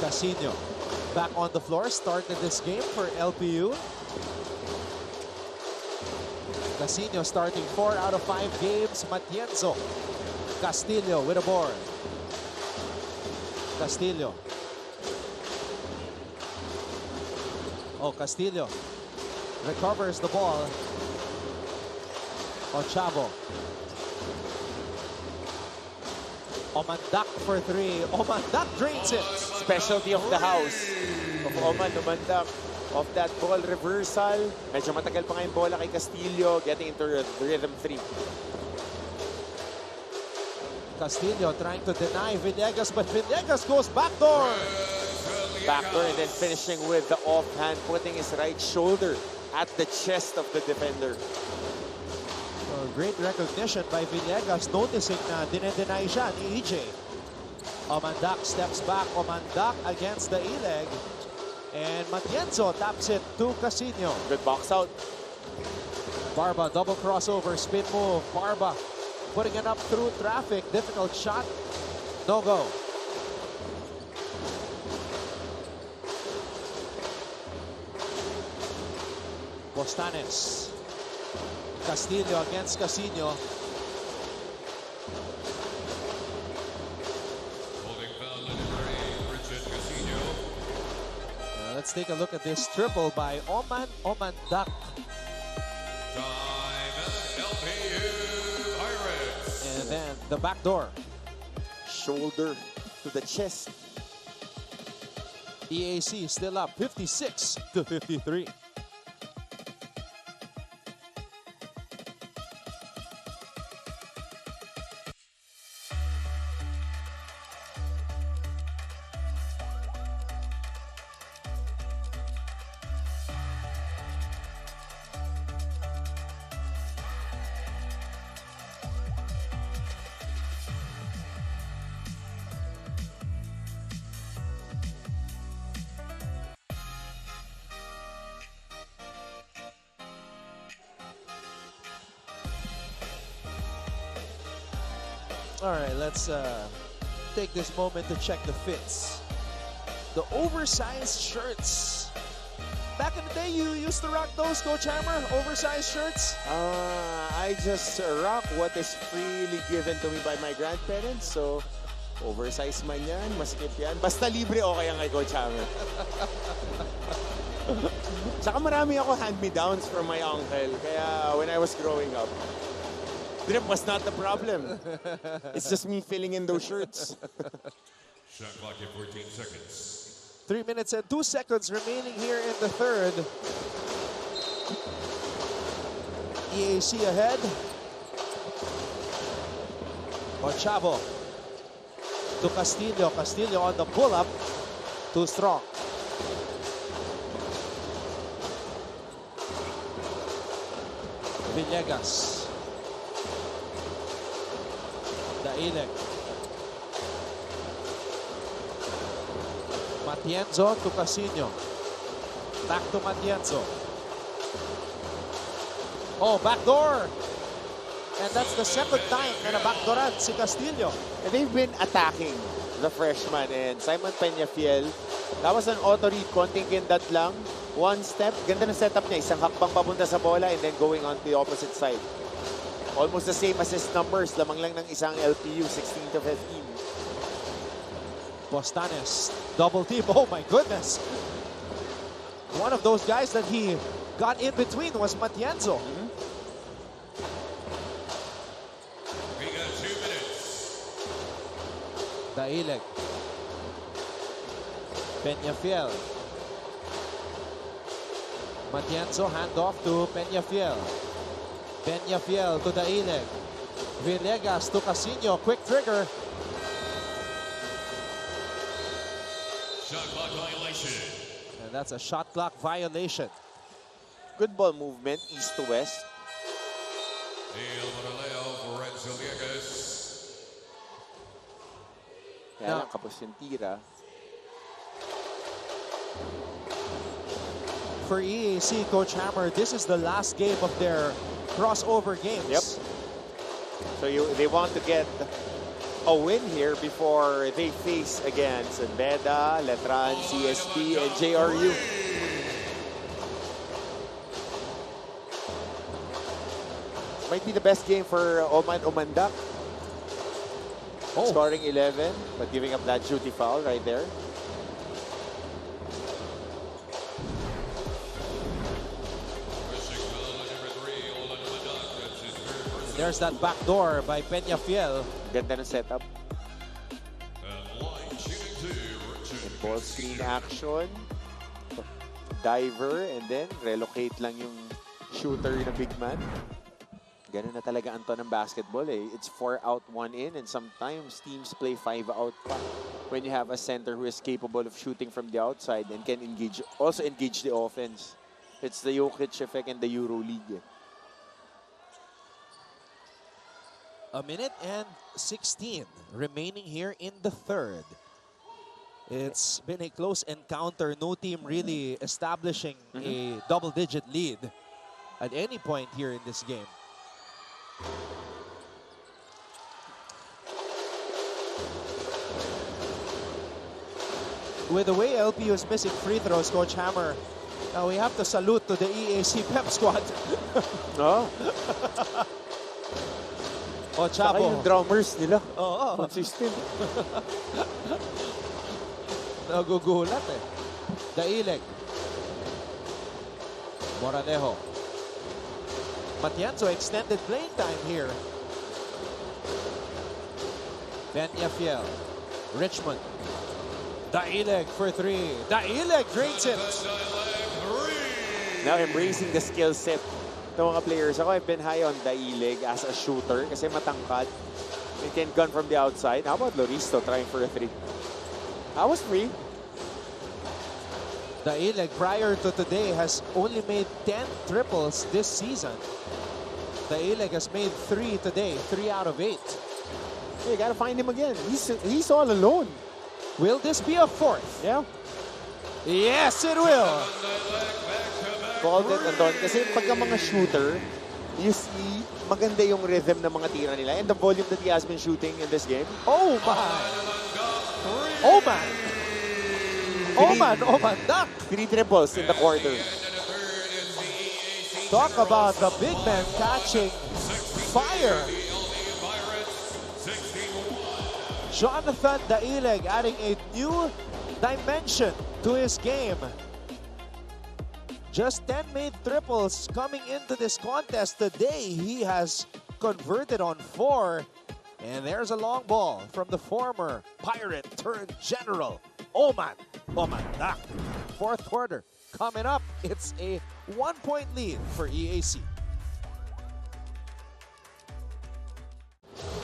Casino back on the floor, started this game for LPU. Casino starting 4 out of 5 games. Matienzo. Castillo with a board. Castillo. Oh, Castillo recovers the ball. Ochavo. Omandak for 3. Omandak drains it. Specialty of the house of Oman Umandak. Of that ball reversal. Medyo matagal pa nga yung bola kay Castillo, getting into rhythm 3. Castillo trying to deny Villegas, but Villegas goes backdoor. Backdoor and then finishing with the offhand, putting his right shoulder at the chest of the defender. Great recognition by Villegas, noticing na dinedeny siya ni EJ. Omandak steps back. Omandak against the E-leg. And Matienzo taps it to Casino. Good box out. Barba, double crossover, spin move. Barba putting it up through traffic. Difficult shot. No go. Bostanes. Castillo against Casino. Let's take a look at this triple by Oman Omandak. back door. Shoulder to the chest. EAC still up 56-53. All right, let's take this moment to check the fits. The oversized shirts. Back in the day, you used to rock those, Coach Hammer? Oversized shirts? I just rock what is freely given to me by my grandparents. So, oversized man yan, maskip yan. Basta libre, okay yan kay Coach Hammer. Saka marami ako hand-me-downs from my uncle. Kaya when I was growing up, drip was not the problem. It's just me filling in those shirts. Shot clock at 14 seconds. 3 minutes and 2 seconds remaining here in the third. EAC ahead. Chavo to Castillo. Castillo on the pull-up. Too strong. Villegas. Dailek. Matienzo to Casino. Back to Matienzo. Oh, backdoor! And that's the second time na nabackdooran si Castillo. And they've been attacking the freshman and Simon Peñafiel. That was an auto-read, konting kindat lang. One step, ganda ng setup niya. Isang hakbang papunta sa bola and then going on the opposite side. Almost the same assist numbers. Lamang lang ng isang LPU, 16 to 15. Postanes, double team. Oh my goodness. One of those guys that he got in between was Matienzo. We got 2 minutes. Dailek. Peñafiel. Matienzo, handoff to Peñafiel. Peñafiel to Dailek. Villegas to Casino. Quick trigger. Shot clock violation. And that's a shot clock violation. Good ball movement, east to west. El Monoleo for Renzo Villegas. Kaya lang, kapos yung tira. For EAC, Coach Hammer, this is the last game of their crossover games. Yep. So they want to get a win here before they face against Beda, Letran, CSP, and JRU. Might be the best game for Oman Umandak. Oh. Scoring 11, but giving up that duty foul right there. Pushing number 3, Olan Madak. That's his third personal. There's that back door by Peñafiel. Ganda ng setup. And line shooting 2, Richard. Ball screen action. Diver, and then relocate lang yung shooter na big man. Ganun na talaga ang to ng basketball eh. It's 4 out, 1 in, and sometimes teams play 5 out pa. When you have a center who is capable of shooting from the outside and can also engage the offense. It's the Jokic effect in the EuroLeague. A minute and 16 remaining here in the third. It's been a close encounter. No team really establishing a double-digit lead at any point here in this game. With the way LPU is missing free throws, Coach Hammer, now we have to salute to the EAC pep squad. No? Saka Chavo. yung drummers nila. Oo. Consistent. Nagugulat eh. Dailek. Moranejo. Matienzo extended playing time here. Peñafiel. Richmond. Daileg for 3. Daileg drains it. Now embracing the skill set. Itong mga players ako, I've been high on Daileg as a shooter kasi matangkad. He can gun from the outside. How about Loristo trying for a 3? I was free. Daileg prior to today has only made 10 triples this season. Daileg has made 3 today, 3 out of 8. Hey, you gotta find him again. He's all alone. Will this be a 4th? Yeah. Yes, it will. Called it, Anton. Kasi pagka mga shooter, you see, maganda yung rhythm ng mga tira nila and the volume that he has been shooting in this game. Oh my! Oh man! Oh man! Oh man! Duck! 3 triples in the quarter. Talk about the big man catching fire. Jonathan Daileg adding a new dimension to his game. Just 10 made triples coming into this contest today. He has converted on 4. And there's a long ball from the former Pirate turned General, Oman Dak. 4th quarter coming up. It's a 1-point lead for EAC.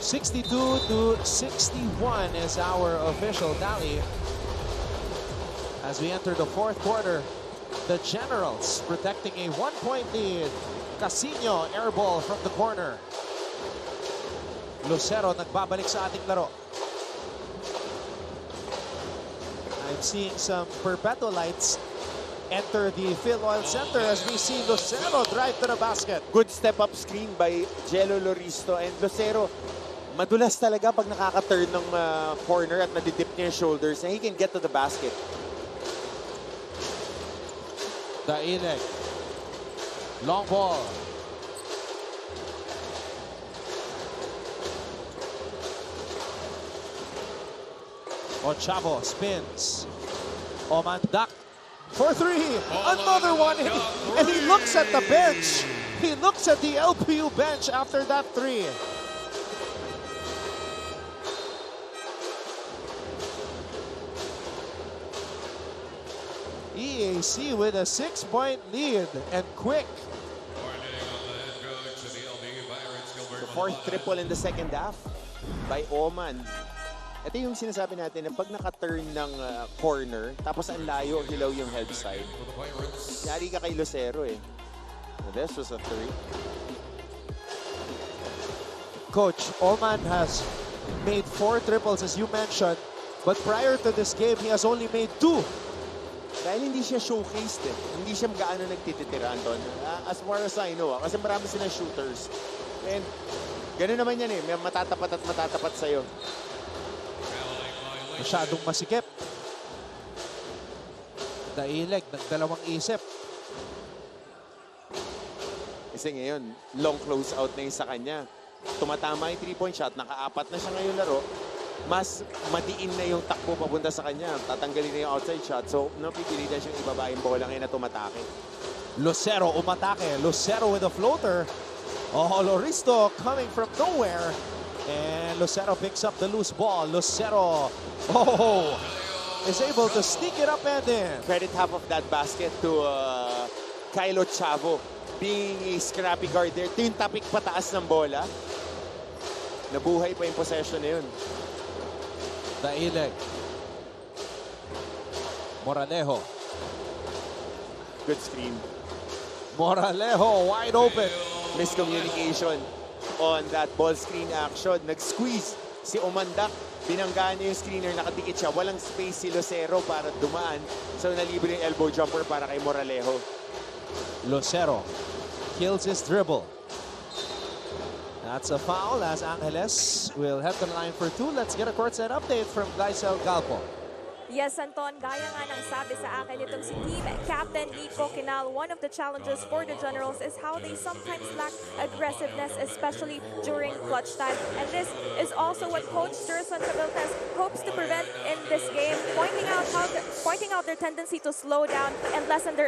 62-61 is our official tally. As we enter the 4th quarter, the Generals protecting a 1-point lead. Casino airball from the corner. Lucero nagbabalik sa ating laro. I'm seeing some Perpetualites enter the Phil Oil Center as we see Lucero drive to the basket. Good step-up screen by Jello Loristo. And Lucero, madulas talaga pag nakaka-turn ng corner at nadidip niya yung shoulders and he can get to the basket. Daileg. Long ball. Ochavo spins. Oman Dak for 3. Another one. And he looks at the bench. He looks at the LPU bench after that 3. EAC with a 6-point lead and quick. The 4th triple in the second half by Oman. Ito yung sinasabi natin na pag naka-turn ng corner, tapos ang layo ang hilaw yung help side. Yari ka kay Lucero eh. This was a 3. Coach, Oman has made 4 triples as you mentioned, but prior to this game, he has only made 2. Dahil hindi siya showcased eh. Hindi siya gaano nagtitira, Anton. As far as I know, kasi marami silang shooters. And gano'n naman yan eh. May matatapat at matatapat sa'yo. Masyadong masikip. Daileg, nagdalawang isip. Kasi ngayon, long close out na yung sa kanya. Tumatama yung 3-point shot, naka-4 na siya ngayon laro. Mas madiin na yung takbo papunta sa kanya. Tatanggalin na yung outside shot. So, napipilitan siyang ibaba yung bola ngayon na tumatake. Lucero umatake. Lucero with a floater. Oh, Loristo coming from nowhere. And Lucero picks up the loose ball. Lucero, is able to sneak it up and in. Credit half of that basket to Kylo Chavo. Being a scrappy guard there. Ito yung tapik pataas ng bola. Nabuhay pa yung possession na yun. Daileg. Moralejo. Good screen. Moralejo wide open. Miscommunication on that ball screen action. Nag-squeeze si Omandak. Binanggaan niya yung screener, nakadikit siya. Walang space si Lucero para dumaan. So nalibre yung elbow jumper para kay Moralejo. Lucero kills his dribble. That's a foul as Angeles will head to the line for 2. Let's get a courtside update from Gleisel Galpo. Yes, Anton, gaya nga ng sabi sa akin itong si team captain Nico Quinal, one of the challenges for the Generals is how they sometimes lack aggressiveness, especially during clutch time. And this is also what Coach Jerson Tabiltes hopes to prevent in this game, pointing out how pointing out their tendency to slow down and lessen their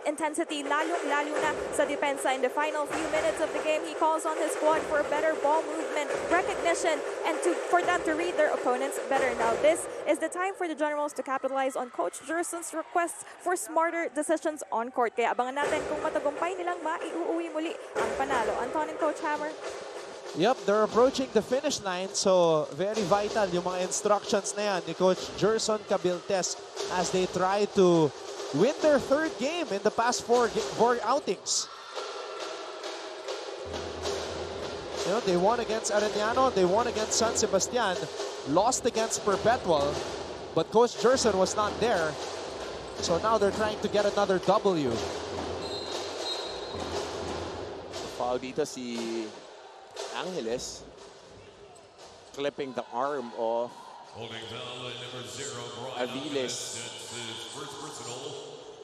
intensity, lalo na sa depensa. In the final few minutes of the game, he calls on his squad for better ball movement, recognition, and for them to read their opponents better. Now, this is the time for the Generals to capitalize on Coach Gerson's requests for smarter decisions on court. Kaya abangan natin kung matagumpay nilang maiuuwi muli ang panalo. Anton and Coach Hammer. Yep, they're approaching the finish line, so very vital yung mga instructions na yan ni Coach Gerson Cabiltes as they try to win their third game in the past four outings. You know, they won against Arellano, they won against San Sebastian, lost against Perpetual, but Coach Gerson was not there. So now they're trying to get another W. Foul dito si Angeles, clipping the arm of Holding foul at number 0, Brian Aviles. That's his first personal,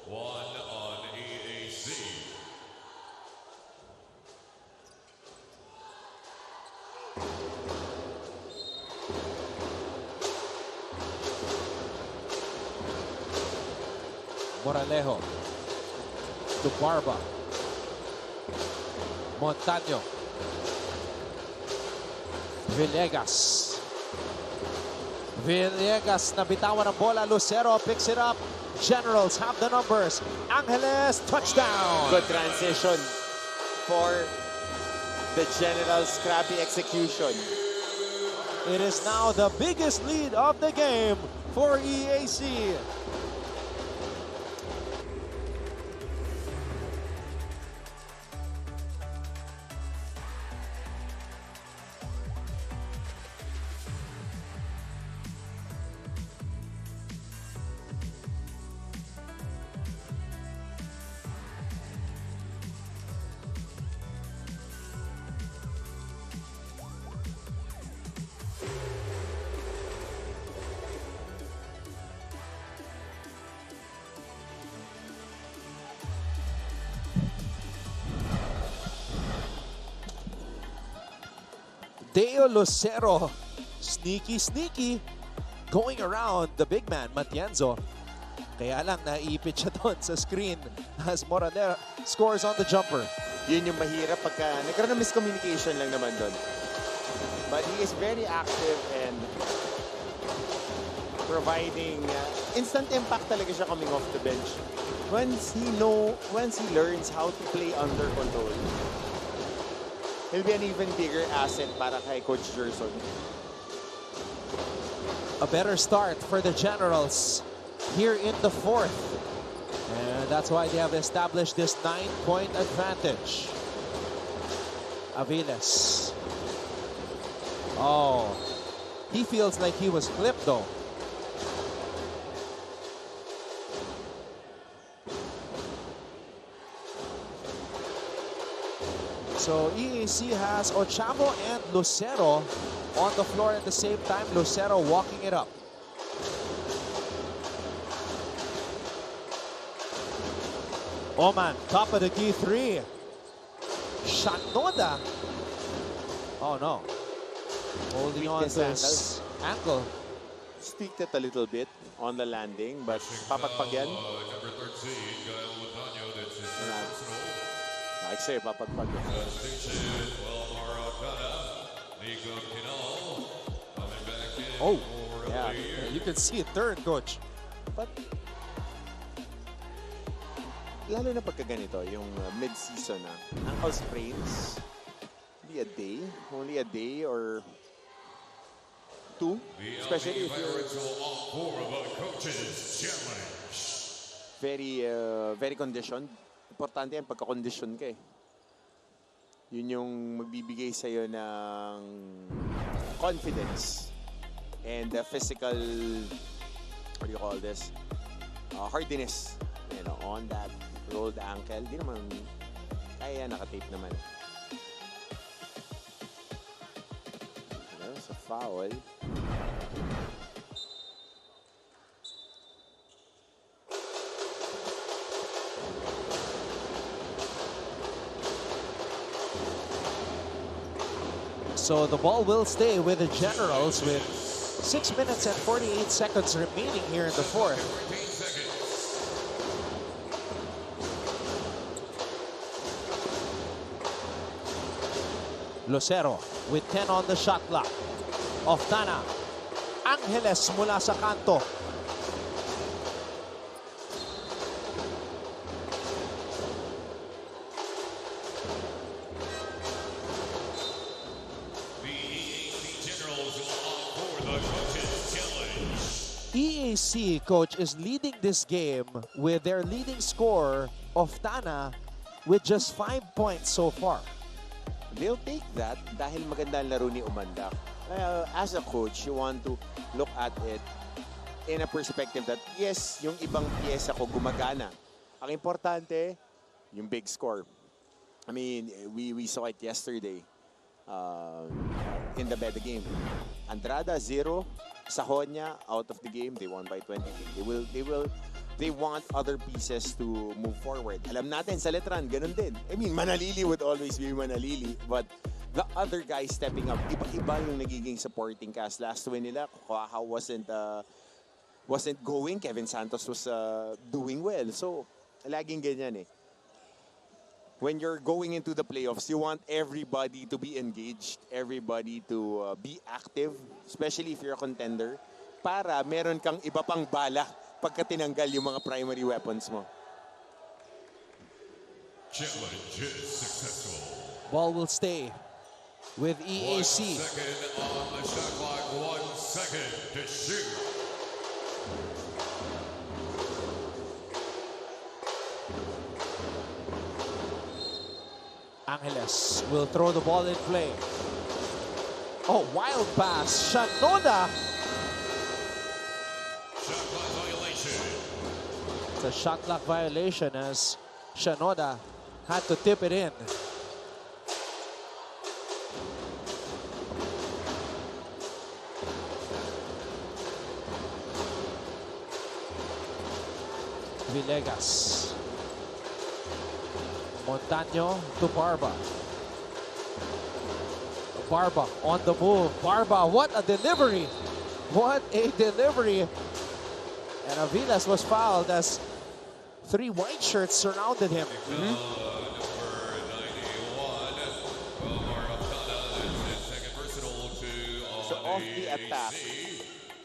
1 on EAC. Moralejo to Barba. Montaño. Villegas. Villegas nabitawan ang bola. Lucero picks it up. Generals have the numbers. Angeles, touchdown. good transition for the Generals' scrappy execution. It is now the biggest lead of the game for EAC. Deo Lucero, sneaky, going around the big man, Matienzo. Kaya lang, naipit siya doon sa screen as Morales scores on the jumper. Yun yung mahirap pagka nagkaroon ng miscommunication lang naman doon. But he is very active and providing instant impact talaga siya coming off the bench. Once he learns how to play under control, he'll be an even bigger asset para kay Coach Gerson. A better start for the Generals here in the fourth. And that's why they have established this 9-point advantage. Aviles. Oh, he feels like he was clipped though. So EAC has Ochavo and Lucero on the floor at the same time. Lucero walking it up. Oman, top of the key three. Shanoda. Oh no. Holding on to his ankle. Tweaked it a little bit on the landing, but papagpag yan. Number 13, Gael Montaño, that's his first personal. Like say, papagpag yan. Distinction, Maracana, Nico Quinal, coming back in Oh, for yeah. the year. You can see it turn, coach. But lalo na pagka ganito, yung mid-season na, ankle sprains, only a day or two, The especially LPU if you're Pirates will opt for the coaches challenge. very conditioned. Importante yan pagka-condition ka eh. Yun yung magbibigay sa'yo ng confidence and physical, what do you call this, hardiness, you know, on that rolled ankle. Di naman, kaya nakatape naman. There's a foul. So the ball will stay with the Generals with 6 minutes and 48 seconds remaining here in the fourth. 14 seconds. Lucero with 10 on the shot clock. Oftana. Angeles mula sa kanto. The EAC Generals will opt for the coaches challenge. EAC coach is leading this game with their leading scorer, Oftana, with just 5 points so far. They'll take that dahil maganda ang laro ni Umandak. Well, as a coach, you want to look at it in a perspective that, yes, yung ibang piyesa ko gumagana. Ang importante, yung big score. I mean, we saw it yesterday in the beda game. Andrada, 0. Sahonia, out of the game. They won by 20. They want other pieces to move forward. Alam natin sa Letran, ganun din. I mean, Manalili would always be Manalili, but the other guys stepping up, iba-iba yung nagiging supporting cast. Last win nila, Kukaha wasn't going. Kevin Santos was doing well. So, laging ganyan eh. When you're going into the playoffs, you want everybody to be engaged, everybody to be active, especially if you're a contender, para meron kang iba pang bala pagka tinanggal yung mga primary weapons mo. Challenge is successful. Ball will stay with 1 EAC. second on the shot clock. 1 second to shoot. Angeles will throw the ball in play. Oh, wild pass. Shanoda. Shot clock violation. It's a shot clock violation as Shanoda had to tip it in. Villegas. Montaño to Barba. Barba on the move. Barba, what a delivery. What a delivery. And Aviles was fouled as 3 white shirts surrounded him. Number 91, Omar Oftana, is his second personal to So off the attack,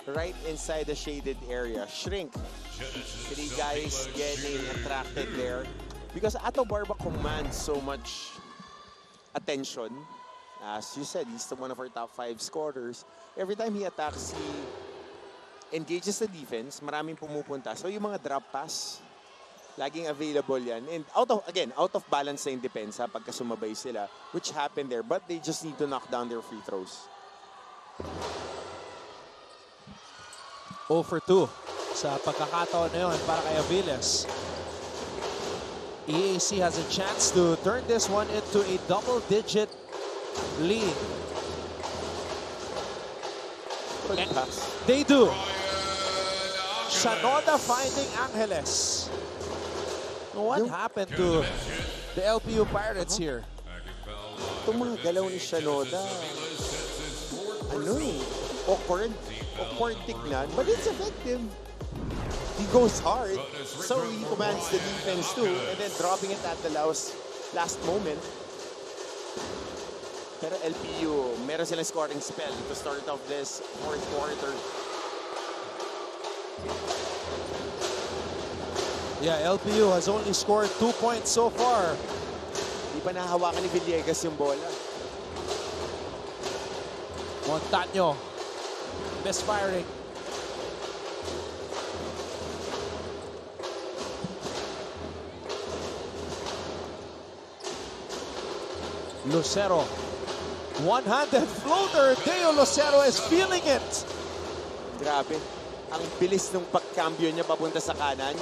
right inside the shaded area, shrink. 3 guys getting attracted there. Because Ato Barba commands so much attention. As you said, he's one of our top 5 scorers. Every time he attacks, he engages the defense. Maraming pumupunta. So yung mga drop pass, laging available yan. And out of balance na yung depensa pagka sumabay sila, which happened there. But they just need to knock down their free throws. 0 for 2 sa pagkakataon na yun para kay Aviles. EAC has a chance to turn this one into a double-digit lead. Good And pass. they do. Shanoda finding Angeles. What happened to the LPU Pirates here? Itong mga galaw ni Shanoda, awkward tignan, but it's effective. He goes hard, so he commands the defense too, and then dropping it at the last moment. Pero LPU, meron silang scoring spell to start off this fourth quarter. Yeah, LPU has only scored 2 points so far. Di pa nahawakan ni Villegas yung bola. Montaño misfiring. Lucero. One-handed floater. Deo Lucero is feeling it. Grabe. Ang bilis ng pagkambyo niya papunta sa kanan.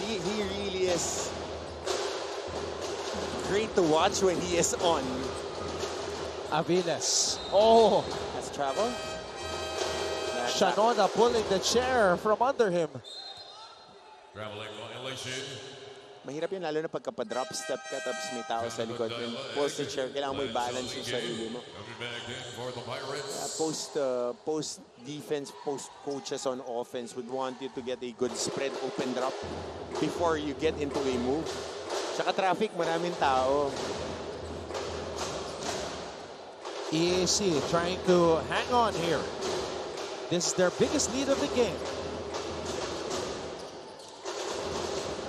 He really is great to watch when he is on. Aviles. Oh, That's travel. Shanoda pulling the chair from under him. Traveling violation. Mahirap yun, lalo na pagka-drop step ka tapos may tao sa likod. When pulls the chair, kailangan mo i-balance yung sarili mo. Coming back in for the Pirates. Post defense, post coaches on offense would want you to get a good spread open drop before you get into a move. Tsaka traffic, maraming tao. EAC trying to hang on here. This is their biggest lead of the game.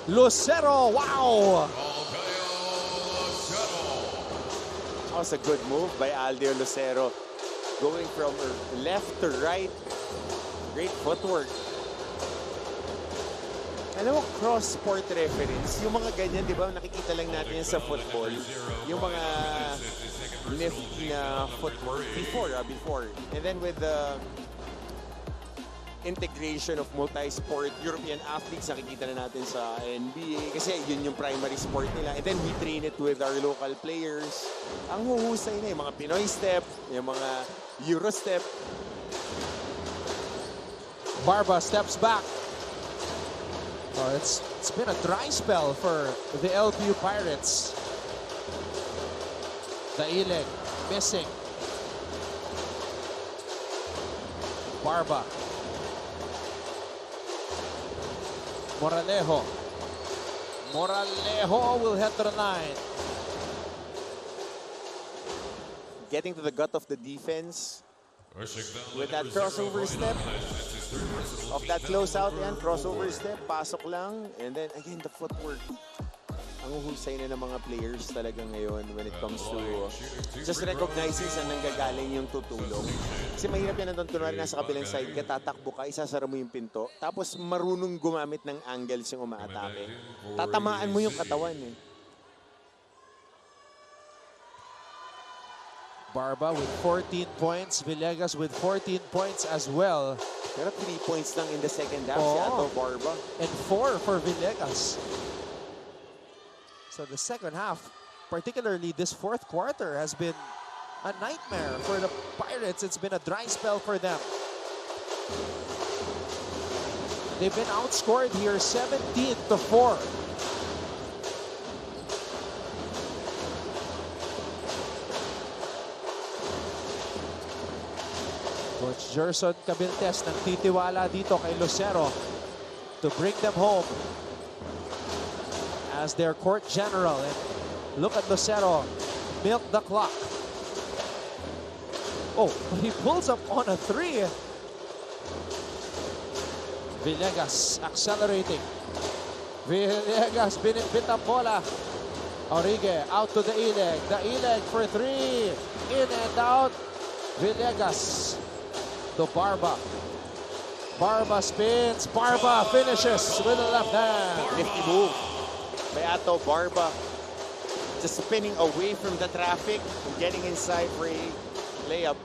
Lucero, wow! That was a good move by Aldir Lucero. Going from left to right. Great footwork. Alam mo, cross-sport reference, yung mga ganyan, di ba, nakikita lang natin yan sa football. Yung mga nifty na footwork before. And then with the integration of multi-sport European athletes, nakikita na natin sa NBA kasi yun yung primary sport nila. And then we train it with our local players. Ang huhusay na yung mga Pinoy step, yung mga Euro step. Barba steps back. Oh, it's been a dry spell for the LPU Pirates. Daileg missing. Barba. Moralejo. Moralejo will head to the line. Getting to the gut of the defense with that crossover step. Of that close-out yan, crossover step, pasok lang. And then, again, the footwork. Ang uhusay na ng mga players talaga ngayon when it comes to just recognizing saan nanggagaling yung tutulong. Kasi mahirap yan nandun, kunwari nasa kabilang side ka, tatakbo ka, isasara mo yung pinto, tapos marunong gumamit ng angles yung umaatake. Tatamaan mo yung katawan eh. Barba with 14 points. Villegas with 14 points as well. Pero 3 points lang in the second half si Ato Barba. And 4 for Villegas. So the second half, particularly this fourth quarter, has been a nightmare for the Pirates. It's been a dry spell for them. They've been outscored here 17-4. Coach Gerson Cabiltes nagtitiwala dito kay Lucero to bring them home as their court general. And look at Lucero milk the clock. Oh, he pulls up on a 3. Villegas accelerating. Villegas binitbit ang bola. Origue out to the Ileg. The Ileg for 3. In and out. Villegas to Barba. Barba spins. Barba finishes with the left hand. Nifty move by Ato Barba. Just spinning away from the traffic and getting inside for a layup.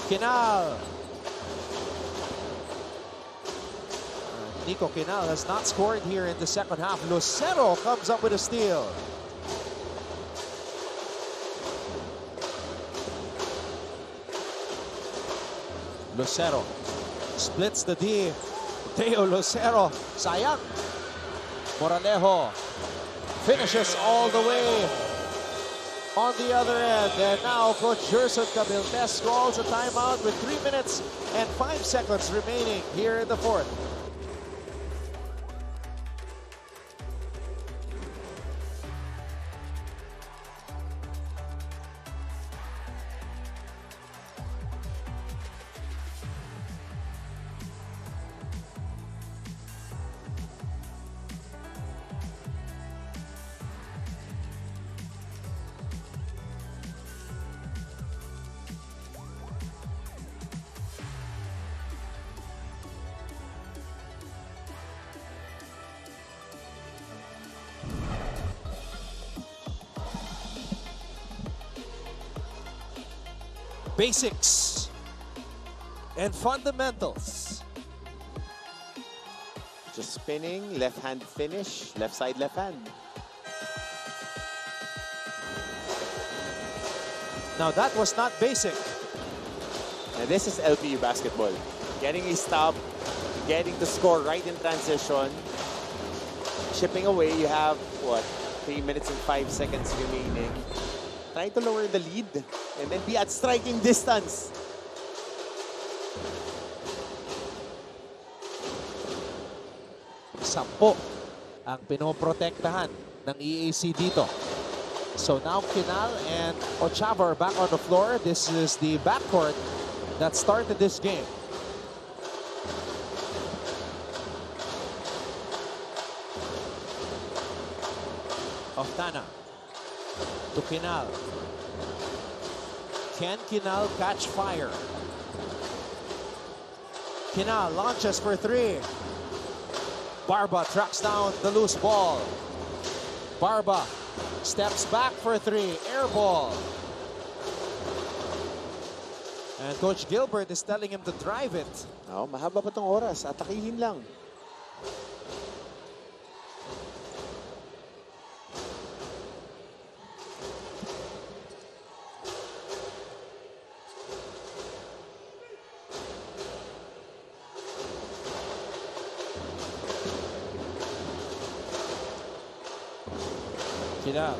Kinal. Nico Kinal has not scored here in the second half. Lucero comes up with a steal. Lucero splits the D. Teo Lucero, sayang. Moralejo finishes all the way on the other end. And now Coach Gerson Cabiltes calls a timeout with 3 minutes and 5 seconds remaining here in the fourth. Basics and fundamentals. Just spinning, left hand finish, left side, left hand. Now that was not basic. And this is LPU basketball. Getting a stop, getting to score right in transition. Chipping away, you have, what, 3 minutes and 5 seconds remaining. Try to lower the lead and then be at striking distance. Sampo ang pinoprotektahan ng EAC dito. So now Kinal and Ochava are back on the floor. This is the backcourt that started this game. Oftana to Kinal. Can Kinal catch fire? Kinal launches for three. Barba tracks down the loose ball. Barba steps back for three. Air ball. And Coach Gilbert is telling him to drive it. Oh, mahaba pa tong oras. Atakihin lang. Kinal.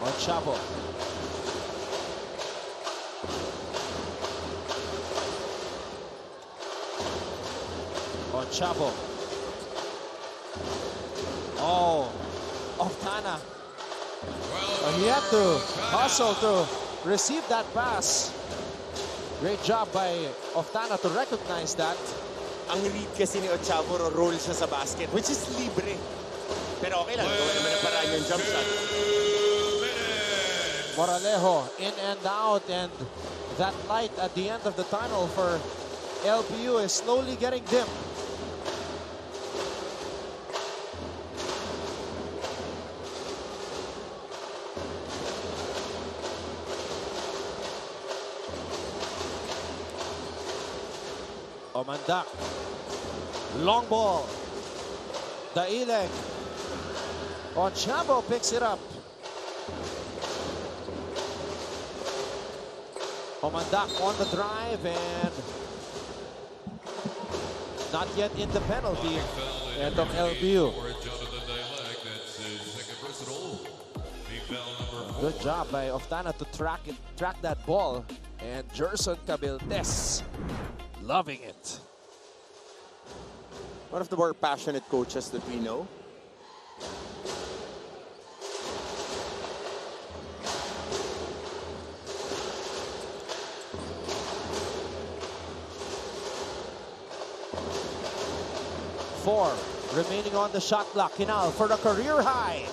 On Chavo. On Chavo. Oh, Oftana. He had to hustle to receive that pass. Great job by Oftana to recognize that. Ang read kasi ni Ochavo, roll siya sa basket, which is libre. Pero okay lang, gawa naman ang paraan yung jump shot. Moralejo in and out, and that light at the end of the tunnel for LPU is slowly getting dim. Omandak. Long ball. Daileg. Ochavo picks it up. Omandak on the drive and not yet in the penalty end of LPU. Good job by Oftana to track that ball, and Gerson Cabildes loving it. One of the more passionate coaches that we know. Four remaining on the shot clock. Kinal for the career high.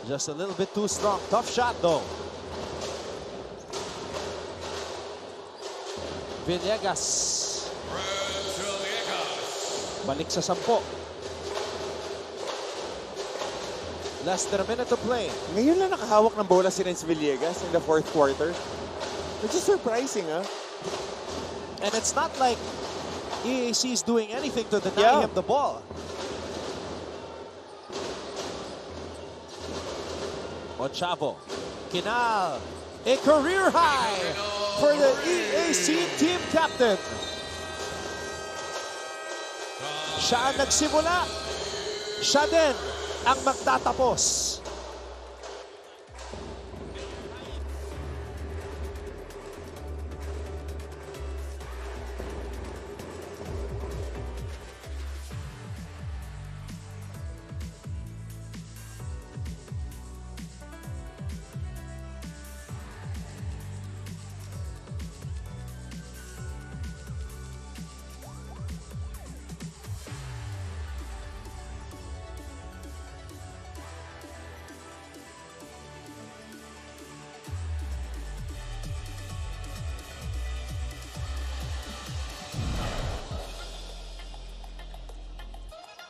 Just a little bit too strong. Tough shot though. Villegas. Balik sa 10. Less than a minute to play. Ngayon lang nakahawak ng bola si Renz Villegas in the fourth quarter. Which is surprising, huh? And it's not like EAC is doing anything to deny him the ball. Ochavo. Kinal. A career high for the EAC team captain. Siya ang nagsimula. Siya din ang magtatapos.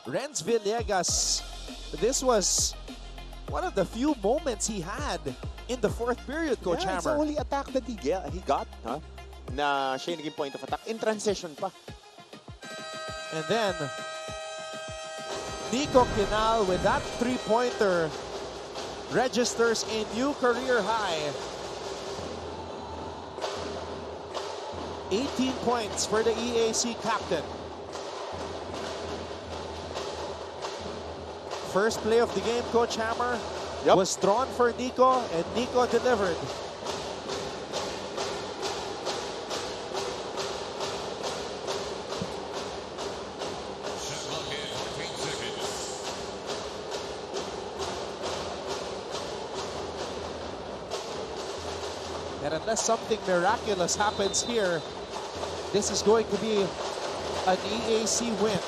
Renz Villegas, this was one of the few moments he had in the fourth period, Coach It's the Hammer. only attack that he got, huh? Na siya yung naging point of attack. In transition pa. And then, Nico Kinal with that three-pointer registers a new career high. 18 points for the EAC captain. First play of the game, Coach Hammer, was drawn for Nico, and Nico delivered. Shot clock in 14 seconds. And unless something miraculous happens here, this is going to be an EAC win.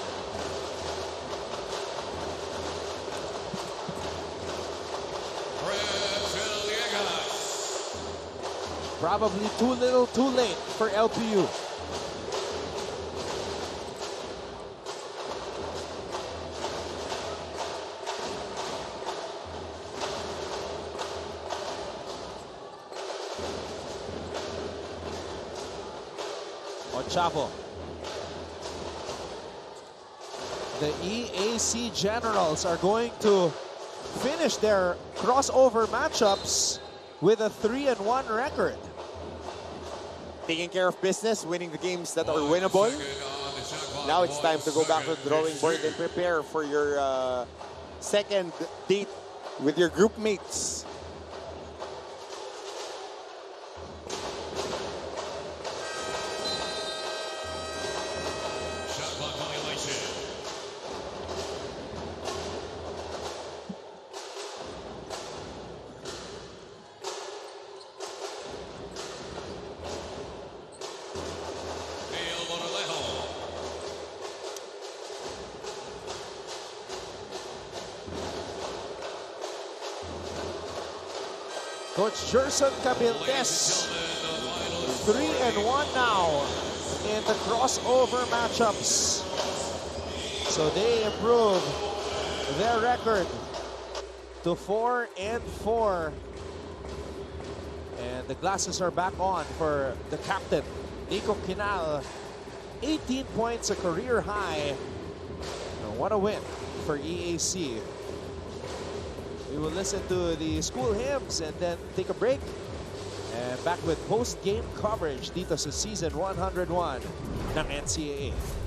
Probably too little, too late for LPU. Chavo. The EAC Generals are going to finish their crossover matchups with a 3-1 record. Taking care of business, winning the games that are winnable. Now it's time to go back to the drawing board and prepare for your second date with your group mates. Coach Gerson Cabildes, 3-1 now in the crossover matchups. So they improve their record to 4-4. And the glasses are back on for the captain, Nico Quinal. 18 points, a career high. And what a win for EAC. We will listen to the school hymns and then take a break. And back with post-game coverage dito sa Season 101 ng NCAA.